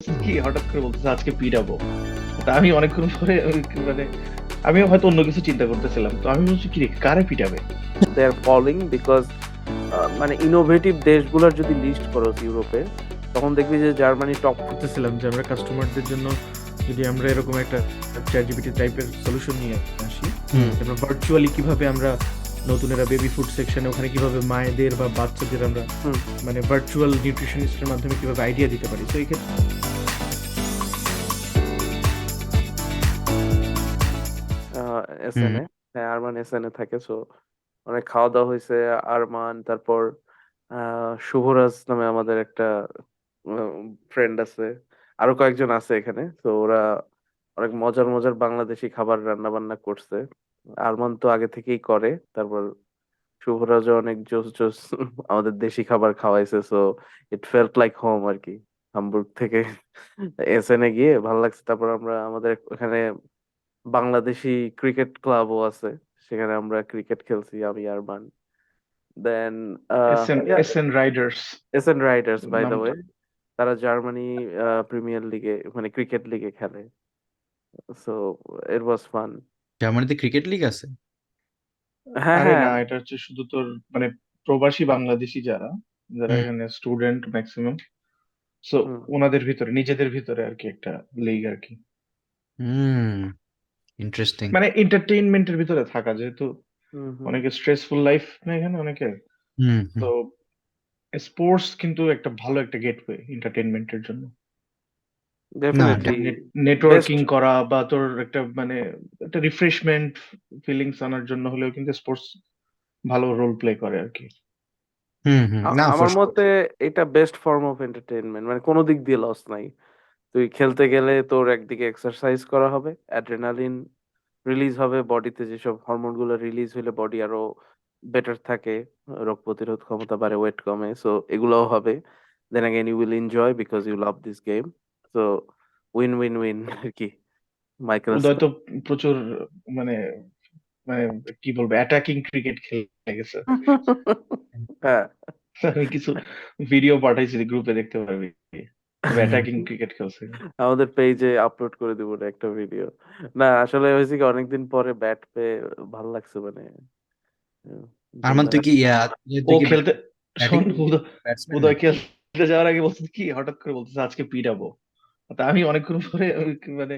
কি হঠাৎ করে বলতেছে আজকে পিটাবো। তা আমি অনেকক্ষণ পরে মানে আমিও হয়তো অন্য কিছু চিন্তা করতেছিলাম, তো আমি বলছি কি রে, কারে পিটাবে। দে আর ফলিং বিকজ মানে ইনোভেটিভ দেশগুলোর যদি লিস্ট করো ইউরোপে, তখন দেখবি যে জার্মানি টপ। করতেছিলাম যে আমরা কাস্টমারদের জন্য যদি আমরা এরকম একটা চ্যাট জিপিটি টাইপের সলিউশন নিয়ে আসি, হুম আমরা ভার্চুয়ালি কিভাবে আমরা নতুনেরা বেবি ফুড সেকশনে ওখানে কিভাবে মায়েদের বা বাচ্চাদের আমরা হুম মানে ভার্চুয়াল নিউট্রিশনিস্টের মাধ্যমে কিভাবে আইডিয়া দিতে পারি। তো এই ক্ষেত্রে এসএন এ, হ্যাঁ আরমান এসএন এ থাকে। সো অনেক খাওয়া দাওয়া হয়েছে। আরমান, তারপর শুভরাজ নামে আমাদের একটা ফ্রেন্ড আছে, আরো কয়েকজন আছে এখানে। তো ওরা অনেক মজার মজার বাংলাদেশি খাবার রান্না বান্না করছে। আরমান তো আগে থেকেই করে। তারপর শুভরাজও অনেক জোস জোস আমাদের দেশি খাবার খাওয়াইছে। So it felt like home আর কি। হামবুর্গ থেকে এসএন এ গিয়ে ভালো লাগছে। তারপর আমরা আমাদের এখানে বাংলাদেশি ক্রিকেট ক্লাবও আছে, সেখানে আমরা ক্রিকেট খেলছি আমি আর মান। Then S N riders SN riders, by the নামটা। ওয়ে, তারা জার্মানি প্রিমিয়ার লিগে মানে ক্রিকেট লিগে খেলে। So it was fun. জার্মানিতে ক্রিকেট লিগ আছে? হ্যাঁ আরে হ্যাঁ। না, এটা হচ্ছে শুধু তোর মানে প্রবাসী বাংলাদেশি যারা যারা হুম এখানে স্টুডেন্ট ম্যাক্সিমাম, সো হুম ওনাদের ভিতরে নিজেদের ভিতরে আর কি একটা লিগ আর কি। হুম ইন্টারেস্টিং। মানে এন্টারটেইনমেন্টের ভিতরে থাকা, যেহেতু হুম হুম। অনেকে স্ট্রেসফুল লাইফ না এখানে অনেকের, হুম হুম। তো স্পোর্টস কিন্তু একটা ভালো একটা গেটওয়ে এন্টারটেইনমেন্টের জন্য। না ডেফিনেটলি বেস্ট। নেটওয়ার্কিং করা বা তোর একটা মানে একটা রিফ্রেশমেন্ট ফিলিংস আনার জন্য হলেও কিন্তু স্পোর্টস ভালো রোল প্লে করে আর কি। হুম হুম, না ফর আমার মতে এটা বেস্ট ফর্ম অফ এন্টারটেইনমেন্ট, মানে কোনো দিক দিয়ে লস নাই। তুই খেলতে গেলে তোর একদিকে এক্সারসাইজ করা হবে, অ্যাড্রেনালিন রিলিজ হবে বডিতে, যেসব হরমোন গুলো রিলিজ হলে বডি আরো বেটার থাকে, রোগ প্রতিরোধ ক্ষমতা বাড়ে, ওয়েট কমে। সো এগুলোও হবে। Then again you will enjoy because you love this game. So win win win আর কি। মাইকেল উদয় তো প্রচুর মানে মানে কি বলবো অ্যাটাকিং ক্রিকেট খেলে গেছে। হ্যাঁ। আমি কিছু ভিডিও পাঠাইছি, গ্রুপে দেখতে পারবি, খুব অ্যাটাকিং ক্রিকেট খেলছে। আমাদের পেজে আপলোড করে দিব না একটা ভিডিও। না আসলে হয়েছে কি, অনেকদিন পরে ব্যাট পেয়ে ভালো লাগছে, মানে আরমান তুই বুমরাহ। কি ও তুই কি খেলতে, ব্যাটিং শোন, ব্যাটসম্যান উদয় নাকি? খেলতে যাওয়ার আগে বলছে কি হঠাৎ করে বলতেছে আজকে পিটাবো। তা আমি অনেকক্ষণ পরে মানে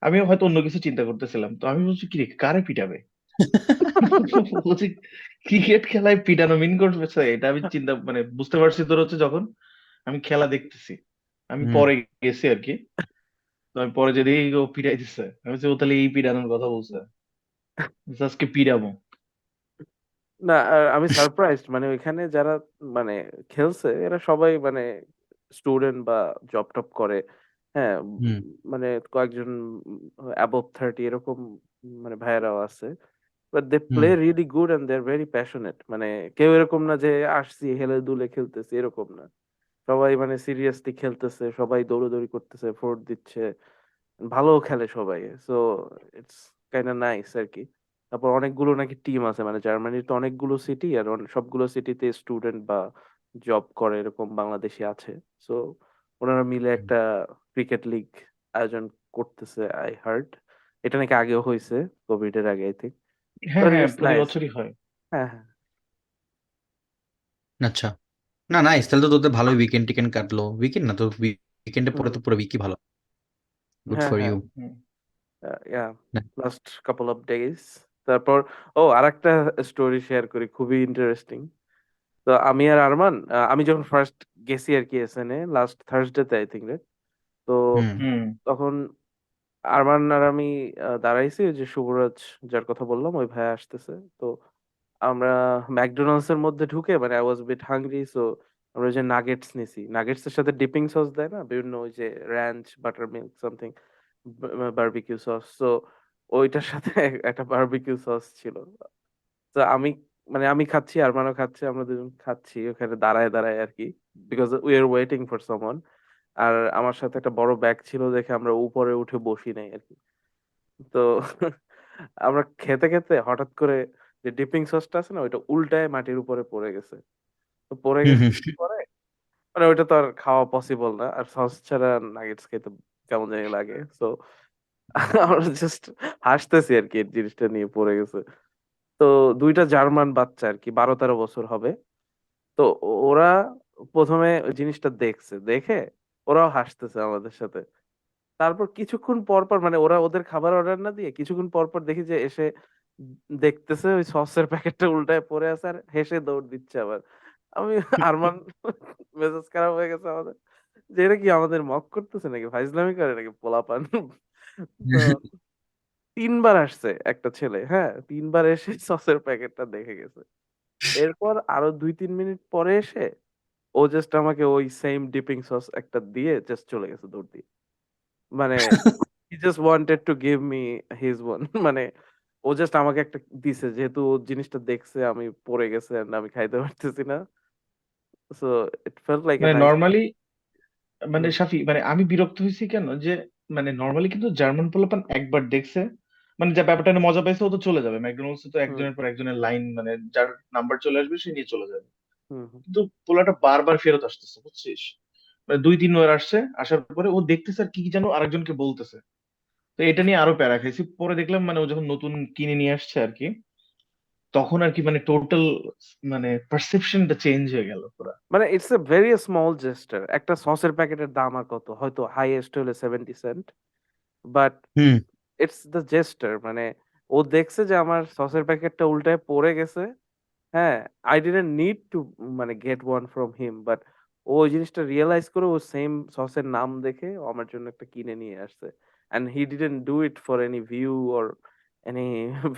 আমিও হয়তো অন্য কিছু চিন্তা করতেছিলাম, তো আমি বলছি কি রে, কারে পিটাবে। বলছি ক্রিকেট খেলায় পিটানো মিন করতেছে, এটা আমি চিন্তা মানে বুঝতে পারছি তোর হচ্ছে যখন আমি খেলা দেখতেছি, আমি হুম পরে গেছি আর কি। তো আমি পরে যদি ও পিটাই দিচ্ছে, আমি বলছি, ও তাহলে এই পিটানোর কথা বলছে, বলছে, আজকে পিটাবো। না আমি সারপ্রাইজড, মানে ওইখানে যারা মানে খেলছে এরা সবাই মানে স্টুডেন্ট বা জব টপ করে। হ্যাঁ হুম মানে কয়েকজন অ্যাবভ 30 এরকম মানে ভাইয়েরাও আছে। But they play hmm really good and they are very passionate. মানে কেউ এরকম না যে আসছি হেলে দুলে খেলতেছি, এরকম না। সবাই মানে সিরিয়াসলি খেলতেছে, সবাই দৌড়াদৌড়ি করতেছে, ফোর্ট দিচ্ছে, ভালো খেলে সবাই। সো ইটস কাইন্ডা নাইস আর কি। তারপর অনেকগুলো নাকি টিম আছে, মানে জার্মানির তো অনেকগুলো সিটি, আর সবগুলো সিটিতে স্টুডেন্ট বা জব করে এরকম বাংলাদেশি আছে। সো ওনারা মিলে একটা ক্রিকেট লিগ আয়োজন করতেছে, আই হার্ড। এটা নাকি আগেও হয়েছে, কোভিড এর আগে আই থিঙ্ক। হ্যাঁ বাট হ্যাঁ, ইটস প্রতি নাইস। বছরই হয়। হ্যাঁ হ্যাঁ। আচ্ছা, না নাইস, তাহলে তো তোদের ভালোই উইকেন্ড টিকেন্ড কাটলো। উইকেন্ড না তো, উইকেন্ডে পরে হুম, তো পুরো উইকই ভালো। গুড হ্যাঁ ফর হ্যাঁ। You. Hmm. Yeah, last couple of days. তারপর আরেকটা স্টোরি শেয়ার করি, খুবই ইন্টারেস্টিং। তো আমি আর আরমান, আমি যখন ফার্স্ট গেছি আর কি এসএনএ লাস্ট থার্সডে তে আই থিঙ্ক, তো হুম হুম। তখন আরমান আর আমি দাঁড়াইছি, ওই যে শুভরাজ যার কথা বললাম ওই ভাই আসতেছে। তো আমরা ম্যাকডোনাল্ডস এর মধ্যে ঢুকে, মানে I was bit hungry, so আমরা ওই যে নাগেটস নিছি। নাগেটস এর সাথে ডিপিং সস দেয় না বিভিন্ন, ওই যে ranch, butter milk something, barbecue sauce. তো ওইটার সাথে একটা বারবিকিউ সস ছিল। তো আমি মানে আমি খাচ্ছি, আরমানও খাচ্ছে, আমরা দুজন খাচ্ছি ওখানে দাঁড়ায় দাঁড়ায় আর কি, because we are waiting for someone. আর আমার সাথে একটা বড় ব্যাগ ছিল দেখে আমরা উপরে উঠে বসি নাই আর কি। তো আমরা খেতে খেতে হঠাৎ করে যে ডিপিং সসটা আছে না, ওইটা উল্টায় মাটির উপরে পড়ে গেছে। তো পড়ে হুম গেছে হুম পরে মানে ওইটা তো আর খাওয়া পসিবল না, আর সস ছাড়া নাগেটস খেতে কেমন জানি লাগে। সো আমরা জাস্ট হাসতেছি আর কি, এই জিনিসটা নিয়ে পড়ে গেছে। তো দুইটা জার্মান বাচ্চা আর কি, 12-13 বছর হবে। তো ওরা প্রথমে ওই জিনিসটা দেখছে, দেখে ওরাও হাসতেছে আমাদের সাথে। তারপর কিছুক্ষণ পর পর, মানে ওরা ওদের খাবার অর্ডার না দিয়ে কিছুক্ষণ পর পর দেখি যে এসে দেখতেছে ওই সসের প্যাকেটটা উল্টায় পড়ে আছে, আর হেসে দৌড় দিচ্ছে আবার। আমি আরমান মেজাজ খারাপ হয়ে গেছে আমাদের, যে এটা কি আমাদের মক করতেছে নাকি, ফাইজলামি করে নাকি পোলাপান। তো 3 বার আসছে একটা ছেলে, হ্যাঁ 3 বার এসে সসের প্যাকেটটা দেখে গেছে। এরপর আরো 2-3 মিনিট পরে এসে ও জাস্ট আমাকে ওই সেম ডিপিং সস একটা দিয়ে জাস্ট চলে গেছে দৌড় দিয়ে। মানে he just wanted to give me his one মানে ও জাস্ট আমাকে একটা দিছে, যেহেতু ও জিনিসটা দেখছে আমি পড়ে গেছে and আমি খাইতে পারতেছি না। So it felt like a মানে নাইস। নর্মালি, মানে হুম, সাফি, মানে আমি বিরক্ত হয়েছি কেন যে, মানে নর্মালি কিন্তু জার্মান পোলাপান একবার দেখছে, মানে যা ব্যাপারটা নিয়ে মজা পাইছে ও তো চলে যাবে। ম্যাকডোনাল্ডস তো হুম, একজনের পর একজনের লাইন, মানে যার নাম্বার চলে আসবে সে নিয়ে চলে যাবে। হুম, হুম। কিন্তু পোলাটা বারবার ফেরত আসতেছে, বুঝছিস? মানে 2-3 বার আসছে, আসার পরে ও দেখতেছে আর কি কি যেন আরেকজনকে বলতেছে। তো এটা নিয়ে আরো প্যারা খাইছি। পরে দেখলাম মানে ও যখন নতুন কিনে নিয়ে আসছে আর কি, তখন আর কি মানে টোটাল মানে পারসেপশনটা চেঞ্জ হয়ে গেল পুরা। মানে it's a very small gesture. একটা সসের প্যাকেটের দাম আর কত? হয়তো হাইয়েস্ট হলে 70 cent. But hmm it's the jester. মানে ও দেখছে যে আমার সসের প্যাকেটটা উল্টায় পড়ে গেছে। হ্যাঁ, I didn't need to মানে get one from him, but ও ওই জিনিসটা রিয়ালাইজ করে ও সেম সসের নাম দেখে ও আমার জন্য একটা কিনে নিয়ে আসছে। And he didn't do it for any view or any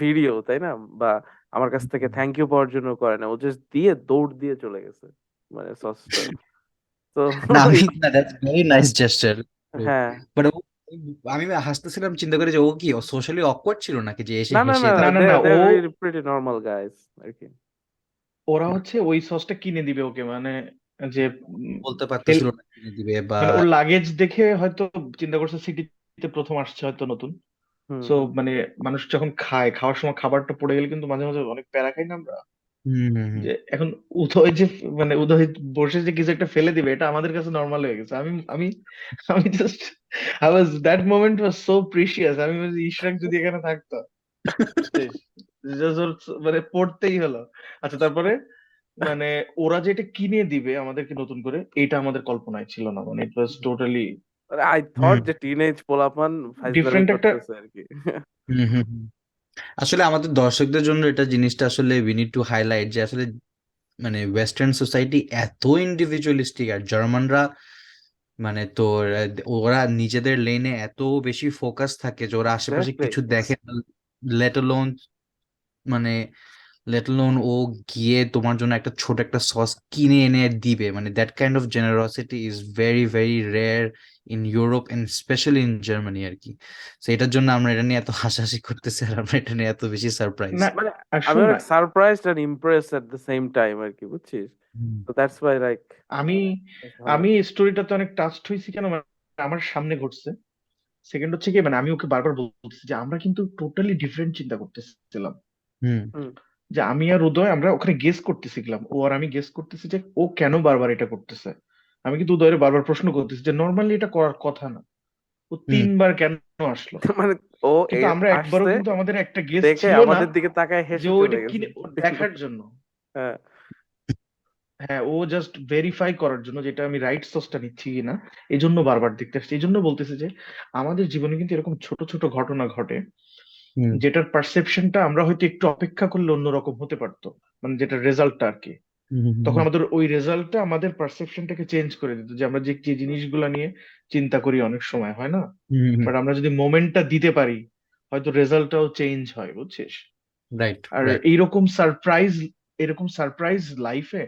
video, তাই না? বা আমার কাছ থেকে থ্যাংক ইউ পাওয়ার জন্য করে না। ও জাস্ট দিয়ে দৌড় দিয়ে চলে গেছে। মানে সসটা। তো না আমি না দ্যাটস ভেরি নাইস জেস্টার। হ্যাঁ। বাট আমি হাসতেছিলাম, চিন্তা করে যে ও কি সোশ্যালি অকওয়ার্ড ছিল নাকি যে এসে না, না, হেসে না, না, তারপর না, they না, they O, are really pretty normal guys আরকি। ওরা হচ্ছে ওই সসটা কিনে দিবে ওকে, মানে যে বলতে ফেল, পারতেছিল না কিনে দিবে বা মানে ওর লাগেজ দেখে হয়তো চিন্তা করছে সিটিতে প্রথম আসছে হয়তো নতুন। হুম, সো হুম। মানে মানুষ যখন খায়, খাওয়ার সময় খাবারটা পড়ে গেলে কিন্তু মাঝে মাঝে অনেক প্যারা খাই না আমরা, হুম হুম হুম যে এখন উদয় যে, মানে উদয় বসে যে কিছু একটা ফেলে দিবে, এটা আমাদের কাছে নর্মাল হয়ে গেছে। আমি আমি আমি just, I was, that moment was so precious. আমি বলছি ইশরাক যদি এখানে থাকতো, শেষ। Just মানে পড়তেই হলো। আচ্ছা, তারপরে মানে ওরা যেটা কিনে দিবে আমাদেরকে নতুন করে, এটা আমাদের কল্পনায় ছিল না। মানে ইট ওয়াজ টোটালি মানে I thought হুম যে টিনেজ পোলাপান ফাইজলামি ডিফারেন্ট একটা। করতেছে আরকি। হুম হুম হুম। আসলে আমাদের দর্শকদের জন্য এটা জিনিসটা আসলে উই নিড টু হাইলাইট যে আসলে মানে ওয়েস্টার্ন সোসাইটি এত ইন্ডিভিজুয়ালিস্টিক, আর জার্মানরা মানে তোর ওরা নিজেদের লেনে এত বেশি ফোকাস থাকে যে ওরা আশেপাশে এক্সাক্টলি। কিছু দেখে না, লেট অ্যালোন মানে লেট অ্যালোন ও গিয়ে তোমার জন্য একটা ছোট একটা সস কিনে এনে দিবে, মানে that kind of generosity is very very rare in Europe and specially in Germany আর কি। তো এটার জন্য আমরা এটা নিয়ে এত হাসাহাসি করতেছি আর আমরা এটা নিয়ে এত বেশি সারপ্রাইজ। না, মানে আর আমি শোন না, অনেক surprised and impressed at the same time আরকি, বুঝছিস? তো দ্যাটস ওয়াই লাইক আমি ভালো আমি লাগছে। স্টোরিটাতে অনেক টাচড হয়েছি কেন, মানে আমার সামনে ঘটছে। সেকেন্ড হচ্ছে কি, মানে আমি ওকে বারবার বলতেছি যে আমরা কিন্তু টোটালি ডিফারেন্ট চিন্তা করতেছিলাম। হুম হুম। যে আমি আর উদয় আমরা ওখানে গেস করতেছিলাম, ও আর আমি গেস করতেছি যে ও কেন বারবার এটা করতেছে। আমি কিন্তু উদয়ের বারবার প্রশ্ন করতেছি যে নর্মালি এটা করার কথা না, ও হুম 3 বার কেন আসলো। মানে ও কিন্তু আমরা একবারও আসছে, কিন্তু আমাদের একটা গেস দেখে ছিল না আমাদের দিকে তাকায় যে হেসে ও চলে এটা গেছে। কিনে ও দেখার জন্য। হ্যাঁ। হ্যাঁ, ও জাস্ট ভেরিফাই করার জন্য যেটা আমি রাইট সোর্সটা নিচ্ছি কিনা, এই জন্য বারবার দেখতে আসছে। এই জন্য বলতেছে যে আমাদের জীবনে কিন্তু এরকম ছোট ছোট ঘটনা ঘটে, হুম যেটার পারসেপশনটা আমরা হয়তো একটু অপেক্ষা করলে অন্যরকম হতে পারতো, মানে যেটা রেজাল্টটা আর কি। হুম হুম তখন হুম আমাদের ওই রেজাল্টটা আমাদের পারসেপশনটাকে চেঞ্জ করে দিত, যে আমরা যে যে জিনিসগুলা নিয়ে চিন্তা করি অনেক সময় হয় না, হুম বাট আমরা যদি মোমেন্টটা দিতে পারি, হয়তো রেজাল্টটাও চেঞ্জ হয়, বুঝছিস? রাইট আর রাইট এইরকম সারপ্রাইজ, এরকম সারপ্রাইজ লাইফে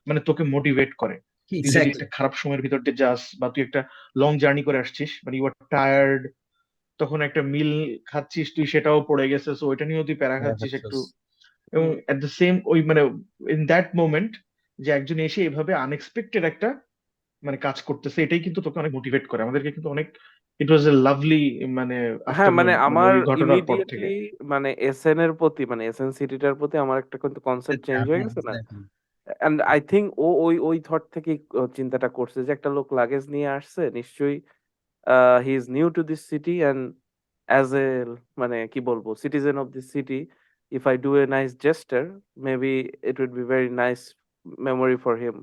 মানে তোকে মোটিভেট করে। তুই যদি এক্স্যাক্টলি। একটা খারাপ সময়ের ভিতর দিয়ে যাস, বা তুই একটা লং জার্নি করে আসছিস, মানে ইউ আর টায়ার্ড, তখন একটা মিল খাচ্ছিস তুই, সেটাও পড়ে গেছে, সো ওইটা নিয়েও তুই প্যারা খাচ্ছিস একটু। এবং হুম। এট দ্য সেম ওই মানে ইন দ্যাট মোমেন্ট, যে একজন এসে এভাবে আনএক্সপেক্টেড একটা মানে কাজ করতেছে, এটাই কিন্তু তোকে অনেক মোটিভেট করে আমাদেরকে কিন্তু অনেক। ইট ওয়াজ এ লাভলি মানে হ্যাঁ, মানে আফটারনুন, মানে আমার ওই ঘটনার পর থেকে। ইমিডিয়েটলি মানে এসএন এর প্রতি, মানে এসএন সিটিটার প্রতি আমার একটা কিন্তু কনসেপ্ট চেঞ্জ হয়ে গেছে না? অ্যান্ড আই থিঙ্ক ও ওই থট থেকেই চিন্তাটা করছে যে একটা লোক লাগেজ নিয়ে আসছে নিশ্চয়ই he is new to this city and as a মানে কি বলবো citizen of this city if I do a nice gesture maybe it would be very nice memory for him.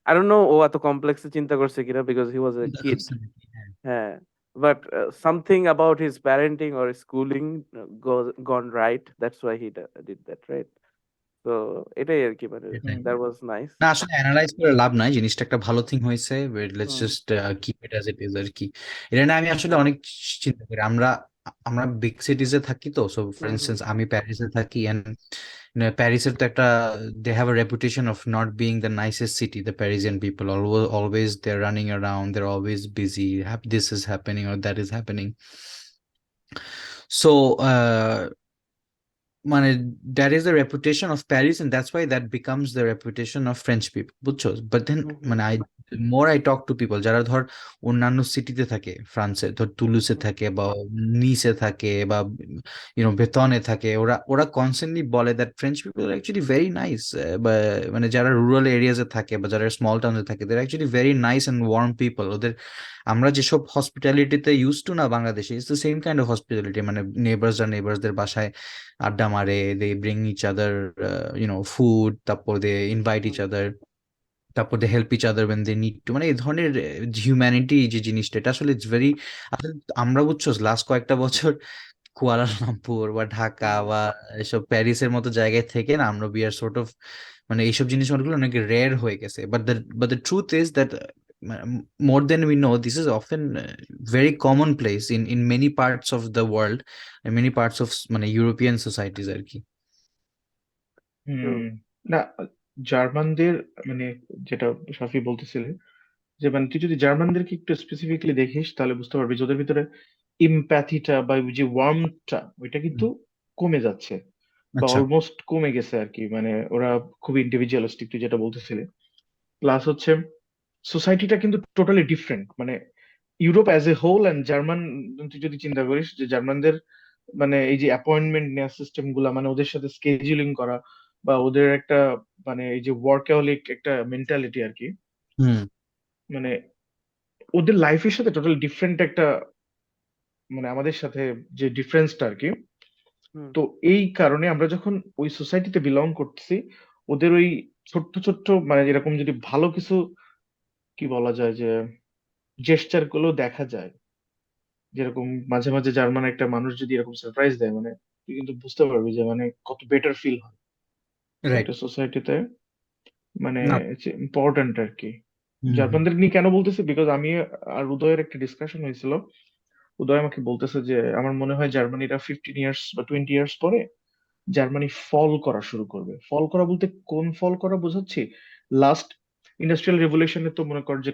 I don't know ও এত কমপ্লেক্সে চিন্তা করছে কিনা because he ওয়াজ এ চিন্তা কিড। করছে নাকি? হ্যাঁ, হ্যাঁ, but something about his parenting or schooling gone right. That's why he did that, right? So এটাই আর কি মানে এটাই। that was nice. না আসলে অ্যানালাইজ করে লাভ নাই, জিনিসটা একটা ভালো থিং হয়েছে, let's hmm just keep it as it is আর কি। এটা নিয়ে আমি আসলে হুম অনেক চিন্তা করি। আমরা আমরা বিগ সিটিজে থাকি, তো so for hmm hmm instance আমি প্যারিসে থাকি, এন্ড প্যারিসের তো একটা, they have a reputation of not being the nicest city. The Parisian people always they are running around, they are always busy, this is happening or that is happening. So মানে that is the reputation of Paris, and that's why that becomes the reputation of French people, বুঝছো? But then হুম হুম মানে more I talk to people যারা ধর অন্যান্য সিটিতে থাকে, ফ্রান্সে ধর তুলুসে হুম থাকে বা নিসে থাকে বা বেতনে থাকে, ওরা ওরা কনস্ট্যান্টলি বলে that French people are actually very nice, বা মানে যারা রুরাল এরিয়াজে থাকে বা যারা স্মল টাউনে থাকে, they're actually very nice and warm people। ওদের আমরা যেসব হসপিটালিটিতে ইউজ টু না বাংলাদেশে, it's the same kind of hospitality, মানে নেবার্সরা নেবার্সদের বাসায় আড্ডা মারে, they bring each other food, তারপর they invite each hmm other, তারপর they help each other when they need to. মানে এই ধরনের হিউম্যানিটি যে জিনিসটা, এটা আসলে ইটস ভেরি, আসলে আমরা বুঝছো লাস্ট কয়েকটা বছর কুয়ালালামপুর বা ঢাকা হুম বা এসব প্যারিসের মতো জায়গায় থেকে না, আমরা বি আর সর্ট অফ মানে এইসব জিনিস অনেকগুলো অনেক রেয়ার হয়ে গেছে। But the truth is that more than we know, this is often very commonplace in many parts of the world and many parts of মানে ইউরোপিয়ান সোসাইটিস আর কি। হুম। true. না, জার্মানদের মানে যেটা শাফি বলতেছিলেন, যে মানে তুই যদি জার্মানদেরকে একটু স্পেসিফিকলি দেখিস তাহলে বুঝতে পারবি যে ওদের ভিতরে ইম্প্যাথিটা বা ওই যে ওয়ার্মটা ওইটা কিন্তু হুম, কমে যাচ্ছে বা আচ্ছা। অলমোস্ট কমে গেছে আর কি। মানে ওরা খুব ইন্ডিভিজুয়ালিস্টিক, তুই যেটা বলতেছিলি। প্লাস হচ্ছে সোসাইটিটা কিন্তু টোটালি ডিফারেন্ট। মানে Europe as a whole and German, তুই যদি চিন্তা করিস যে জার্মানদের মানে এই যে অ্যাপয়েন্টমেন্ট নেওয়ার সিস্টেম গুলা, মানে ওদের সাথে স্কেজুলিং করা বা ওদের একটা মানে এই যে ওয়ার্কাহলিক একটা মেন্টালিটি আর কি, হুম মানে ওদের লাইফের সাথে টোটালি ডিফারেন্ট একটা মানে আমাদের সাথে যে ডিফারেন্সটা আর কি। হুম তো এই কারণে আমরা যখন ওই সোসাইটিতে বিলং করতেছি, ওদের ওই ছোট্ট ছোট্ট মানে এরকম যদি ভালো কিছু কি বলা যায় যে জেস্টার গুলো দেখা যায়, যেরকম মাঝে মাঝে জার্মান একটা মানুষ যদি এরকম সারপ্রাইজ দেয়, মানে তুই কিন্তু বুঝতে পারবি যে মানে কত বেটার ফিল হয় রাইট। একটা সোসাইটিতে। মানে না। ইম্পর্ট্যান্ট আর কি। হুম হুম জার্মানদের নিয়ে কেন বলতেছি, বিকজ আমি আর উদয়ের একটা ডিসকাশন হয়েছিল। উদয় আমাকে বলতেছে যে আমার মনে হয় জার্মানিরা 15 ইয়ার্স বা 20 ইয়ার্স পরে জার্মানি ফল করা শুরু করবে। ফল করা বলতে কোন ফল করা বোঝাচ্ছি, লাস্ট ইন্ডাস্ট্রিয়াল রেভলিউশনে তো মনে কর যে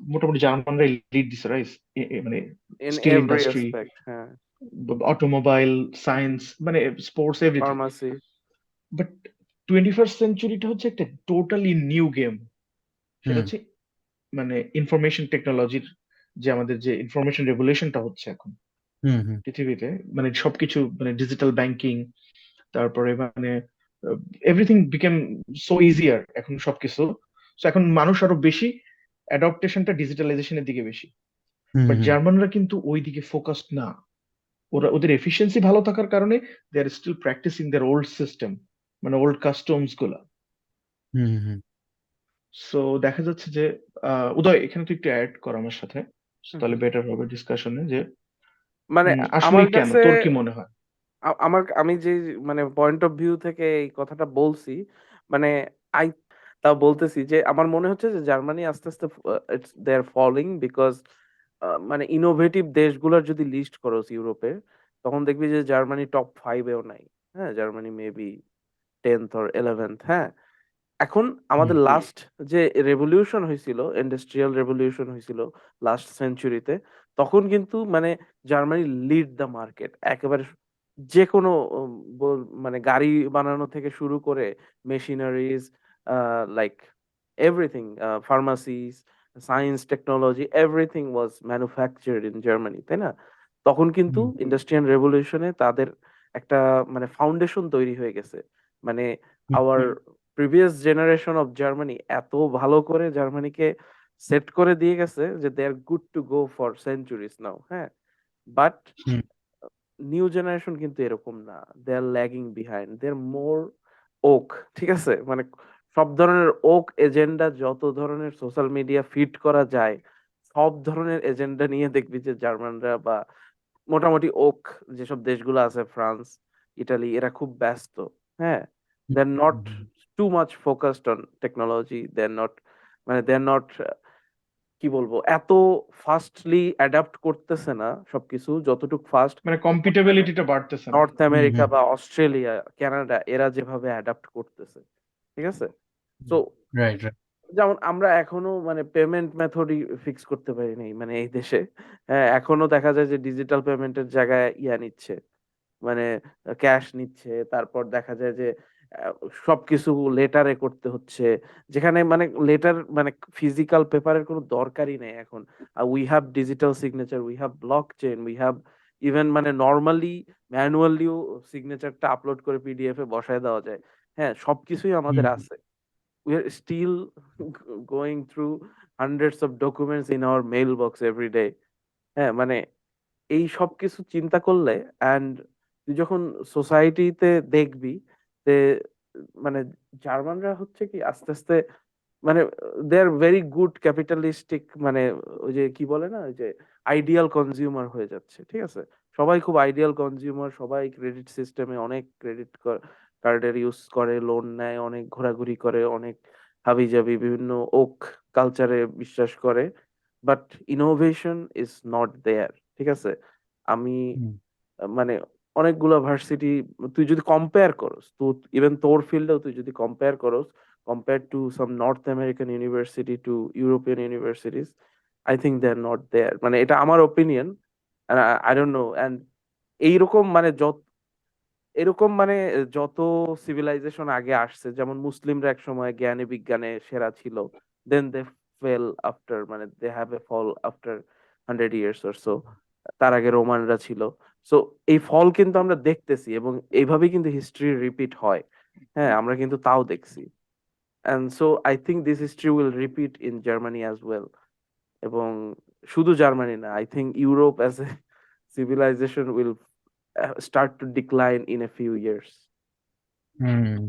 মোটামুটি জার্মানরা লিড দিছে, রাইট? মানে In still every industry, aspect, হ্যাঁ, অটোমোবাইল, সায়েন্স, মানে sports, everything. Pharmacy. But 21st সেঞ্চুরিটা হচ্ছে একটা টোটালি নিউ গেম। সেটা হুম হচ্ছে মানে ইনফরমেশন টেকনোলজির, যে আমাদের যে ইনফরমেশন রেভলিউশনটা হচ্ছে এখন হুম হুম পৃথিবীতে, মানে সবকিছু মানে ডিজিটাল ব্যাংকিং, তারপরে মানে এভরিথিং বিকেম সো ইজিয়ার এখন সবকিছু। So এখন মানুষ আরো বেশি অ্যাডাপ্টেশনটা ডিজিটালাইজেশনের দিকে বেশি। হুম বাট হুম জার্মানরা কিন্তু ওই দিকে ফোকাসড না। ওরা ওদের এফিসিয়েন্সি ভালো থাকার কারণে দে are still practising there old system, মানে ওল্ড কাস্টমস গুলা। হুম হুম সো দেখা যাচ্ছে যে উদয় এখানে তুই একটু অ্যাড কর আমার সাথে, হুম তাহলে হুম। বেটার হবে ডিসকাশনে যে মানে আসলে আমার কেন কাছে তোর কি মনে হয়? আমি যে মানে পয়েন্ট অফ ভিউ থেকে এই কথাটা বলছি, মানে আই তাও বলতেছি যে আমার মনে হচ্ছে যে জার্মানি আস্তে আস্তে it's they are falling because মানে ইনোভেটিভ দেশগুলোর যদি লিস্ট করো ইউরোপে, তখন দেখবি যে জার্মানি টপ 5-এও নাই। হ্যাঁ, Germany maybe 10th or 11th। হ্যাঁ, এখন হুম আমাদের লাস্ট যে রেভলিউশন হয়েছিল, ইন্ডাস্ট্রিয়াল রেভলিউশন হয়েছিল লাস্ট সেঞ্চুরিতে, তখন কিন্তু মানে জার্মানি লিড দ্য মার্কেট একেবারে। যে কোনো মানে গাড়ি বানানো থেকে শুরু করে machineries, like everything, pharmacist, science, technology, everything was manufactured in Germany, তাই না? তখন কিন্তু হুম ইন্ডাস্ট্রিয়াল রেভলিউশনে তাদের একটা মানে ফাউন্ডেশন তৈরি হয়ে গেছে। মানে hmm our previous generation of Germany এত ভালো করে জার্মানিকে সেট করে দিয়ে গেছে যে they are good to go for centuries now, হ্যাঁ। বাট হুম নিউ জেনারেশন কিন্তু এরকম না, they are lagging behind, they are more woke, ঠিক আছে, মানে সব ধরনের ওক এজেন্ডা, যত ধরনের সোশ্যাল মিডিয়া ফিট করা যায় সব ধরনের এজেন্ডা নিয়ে দেখবি যে জার্মানরা বা মোটামুটি ওক যেসব দেশগুলো আছে, ফ্রান্স, ইটালি, এরা খুব ব্যস্ত, হ্যাঁ। They are not too much focused on technology, they are not, মানে দে আর নট, কি বলবো, এত ফাস্টলি অ্যাডাপ্ট করতেছে না সবকিছু যতটুকু ফাস্ট মানে কম্পিটেবিলিটিটা বাড়তেছে না। নর্থ হুম আমেরিকা হুম বা অস্ট্রেলিয়া, কানাডা, এরা যেভাবে অ্যাডাপ্ট করতেছে, ঠিক আছে। তো রাইট রাইট যেমন আমরা এখনো মানে পেমেন্ট মেথডই ফিক্স করতে পারি নাই মানে এই দেশে, হ্যাঁ, এখনো দেখা যায় যে ডিজিটাল পেমেন্টের জায়গায় ইয়া নিচ্ছে, মানে ক্যাশ নিচ্ছে, তারপর দেখা যায় যে আহ, সবকিছু লেটারে করতে হচ্ছে, যেখানে মানে লেটার মানে ফিজিক্যাল পেপারের কোনো দরকারই নেই এখন। We have digital signature, we have block chain, we have even মানে নর্মালি ম্যানুয়ালিও সিগনেচারটা আপলোড করে পিডিএফ এ বসায় দেওয়া যায়, হ্যাঁ, সবকিছুই আমাদের হুম আছে। We are still going through hundreds of documents in our mailbox every day, হ্যাঁ, মানে এই সব কিছু চিন্তা করলে অ্যান্ড তুই যখন সোসাইটিতে দেখবি যে মানে জার্মানরা হচ্ছে কি আস্তে আস্তে মানে they are very good capitalistic, মানে ওই যে কি বলে না, ওই যে আইডিয়াল কনজিউমার হয়ে যাচ্ছে, ঠিক আছে। সবাই খুব আইডিয়াল কনজিউমার, সবাই ক্রেডিট সিস্টেমে অনেক ক্রেডিট কার্ডের ইউজ করে, লোন নেয়, অনেক ঘোরাঘুরি করে, অনেক হাবিজাবি বিভিন্ন ওক কালচারে বিশ্বাস করে, but innovation is not there, ঠিক আছে। আমি হুম মানে অনেকগুলা ভার্সিটি তুই যদি কম্পেয়ার করস, তো ইভেন তোর ফিল্ডেও তুই যদি কম্পেয়ার করস, compared to some North American university to European universities, I think they're not there. মানে এটা আমার opinion, and I don't know. And এইরকম মানে এরকম মানে যত সিভিলাইজেশন আগে আসছে, যেমন মুসলিমরা এক সময় জ্ঞানে বিজ্ঞানে সেরা ছিল, দেন দে ফেল আফটার, মানে they have a fall after 100 years or so। তার আগে রোমানরা ছিল। সো এই ফল কিন্তু আমরা দেখতেছি এবং এইভাবেই কিন্তু হিস্ট্রি রিপিট হয়, হ্যাঁ, আমরা কিন্তু তাও দেখছি। and so I think this history will repeat in Germany as well, এবং শুধু জার্মানি না, I think Europe as a civilization will start to decline in a few years। হুম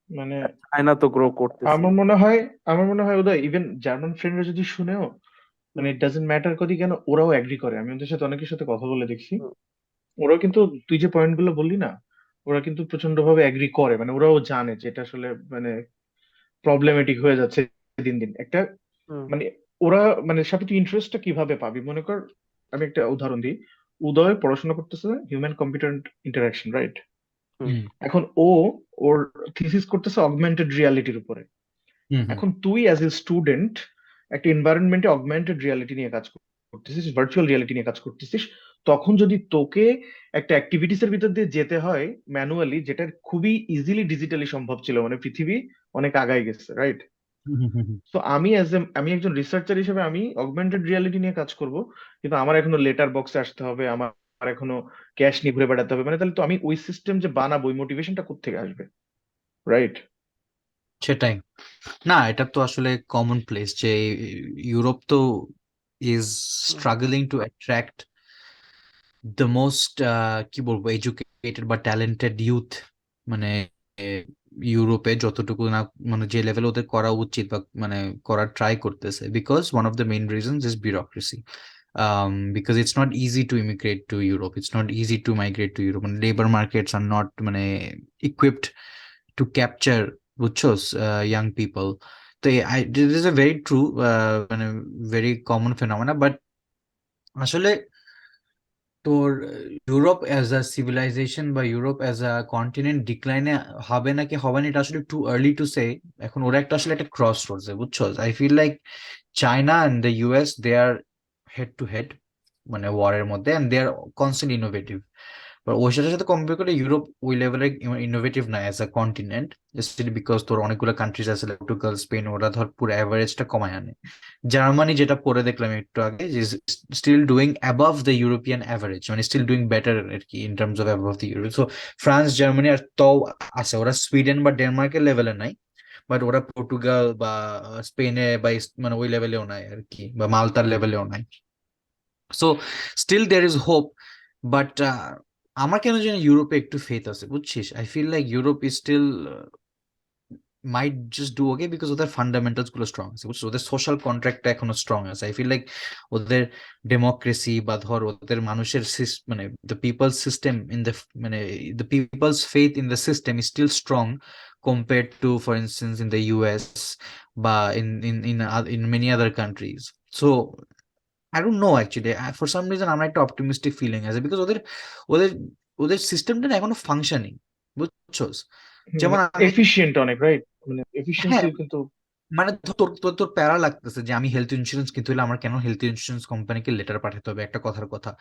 মানে চায়না তো গ্রো করতেছে। আমার মনে হয় আমার মনে হয় উদয়, ইভেন জার্মান ফ্রেন্ডরা যদি শুনেও, মানে হুম, ইট ডাজেন্ট ম্যাটার কদি কেন, ওরাও এগ্রি করে। আমি ওদের সাথে অনেকের সাথে কথা বলে দেখছি, হুম, ওরাও কিন্তু তুই যে পয়েন্ট গুলো বললি না, ওরা কিন্তু প্রচন্ড ভাবে এগ্রি করে। মানে ওরাও জানে যে এটা আসলে মানে প্রবলেমেটিক হয়ে যাচ্ছে দিন দিন একটা। হুম, মানে ওরা মানে সাথে তুই ইন্টারেস্টটা কিভাবে পাবি মনে কর। আমি একটা উদাহরণ দিই। উদয় পড়াশোনা করতেছে হিউম্যান কম্পিউটার ইন্টারাকশন, রাইট? হুম, হুম এখন ওর থিসিস করতেছে অগমেন্টেড রিয়ালিটির উপরে। হুম হুম এখন তুই অ্যাজ এ স্টুডেন্ট একটা এনভায়রনমেন্টে অগমেন্টেড রিয়ালিটি নিয়ে কাজ করতেছিস, ভার্চুয়াল রিয়ালিটি নিয়ে কাজ করতেছিস, তখন যদি তোকে একটা অ্যাক্টিভিটিস এর ভিতর দিয়ে যেতে হয় ম্যানুয়ালি, যেটা খুবই ইজিলি ডিজিটালি সম্ভব ছিল, মানে পৃথিবী অনেক আগায় গেছে, রাইট? হুম হুম হুম তো আমি একজন রিসার্চার হিসেবে আমি অগমেন্টেড রিয়ালিটি নিয়ে কাজ করব, কিন্তু আমার এখনো লেটার বক্সে আসতে হবে, আমার এখনো ক্যাশ নিয়ে ঘুরে বেড়াতে হবে। মানে তাহলে তো আমি ওই সিস্টেম যে বানাবো, ওই মোটিভেশনটা কোত্থেকে আসবে, রাইট? সেটাই না, এটা তো আসলে কমন প্লেস যে ইউরোপ তো is hmm, struggling to attract the most কি বলবো এডুকেটেড বা ট্যালেন্টেড ইউথ, মানে ইউরোপে যতটুকু না মানে যে লেভেল ওদের করা উচিত বা মানে করার ট্রাই করতেছে, because one of the main reasons is bureaucracy. Because it's not easy to immigrate to Europe, it's not easy to migrate to Europe, and labor markets are not মানে equipped to capture বুঝছোস young people। তো this is a very true মানে very common phenomena, but আসলে তোর Europe as a civilisation বা Europe as a continent ডিক্লাইনে হবে নাকি হবে না, এটা আসলে টু আর্লি টু সে। এখন ওরা একটা আসলে একটা ক্রস রোডসে, বুঝছো। I feel like China and the US they are head to head, মানে ওয়ারের মধ্যে, and they are constant innovative. ওর সাথে সাথে কম্পেয়ার করলে ইউরোপ ওই লেভেলে ইনোভেটিভ না as a continent, specially because তোর অনেকগুলো কান্ট্রিজ আছে, পর্তুগাল, স্পেন, ওরা ধর পুরো অ্যাভারেজটা কমায় আনে। জার্মানি যেটা পড়ে দেখলাম একটু আগে, যে still doing above the European average, মানে স্টিল ডুইং বেটার আর কি in terms of above the euro. So France, Germany আর তো আছে, ওরা সুইডেন বা ডেনমার্কের লেভেলে নাই, বাট ওরা পর্তুগাল বা স্পেনে বা মানে ওই লেভেলেও নাই আর কি, বা মালতার লেভেলেও নাই। So still there is hope, but আমার কেন জানি ইউরোপে একটু ফেথ আছে, বুঝছিস? I feel like Europe is still might just do okay because ওদের ফান্ডামেন্টালস গুলো স্ট্রং আছে, বুঝছো? ওদের সোশ্যাল কন্ট্রাক্টটা এখনো স্ট্রং আছে। আই ফিল লাইক ওদের ডেমোক্রেসি বা ধর ওদের মানুষের মানে the people's system in the মানে the people's faith in the system is still strong compared to for instance in the US বা in many other countries. So I don't know actually. For some reason আমার একটা optimistic feeling আছে because ওদের ওদের সিস্টেমটা না এখনো functioning, বুঝছোস? যেমন আমি, এফিশিয়েন্ট অনেক, রাইট? মানে হ্যাঁ, এফিশিয়েন্সিও কিন্তু মানে তোর তোর তোর প্যারা লাগতেছে যে আমি হেলথ ইন্স্যুরেন্স কিনতে হলে আমার কেন হেলথ ইন্স্যুরেন্স কোম্পানিকে লেটার পাঠাতে হবে, একটা কথার কথা।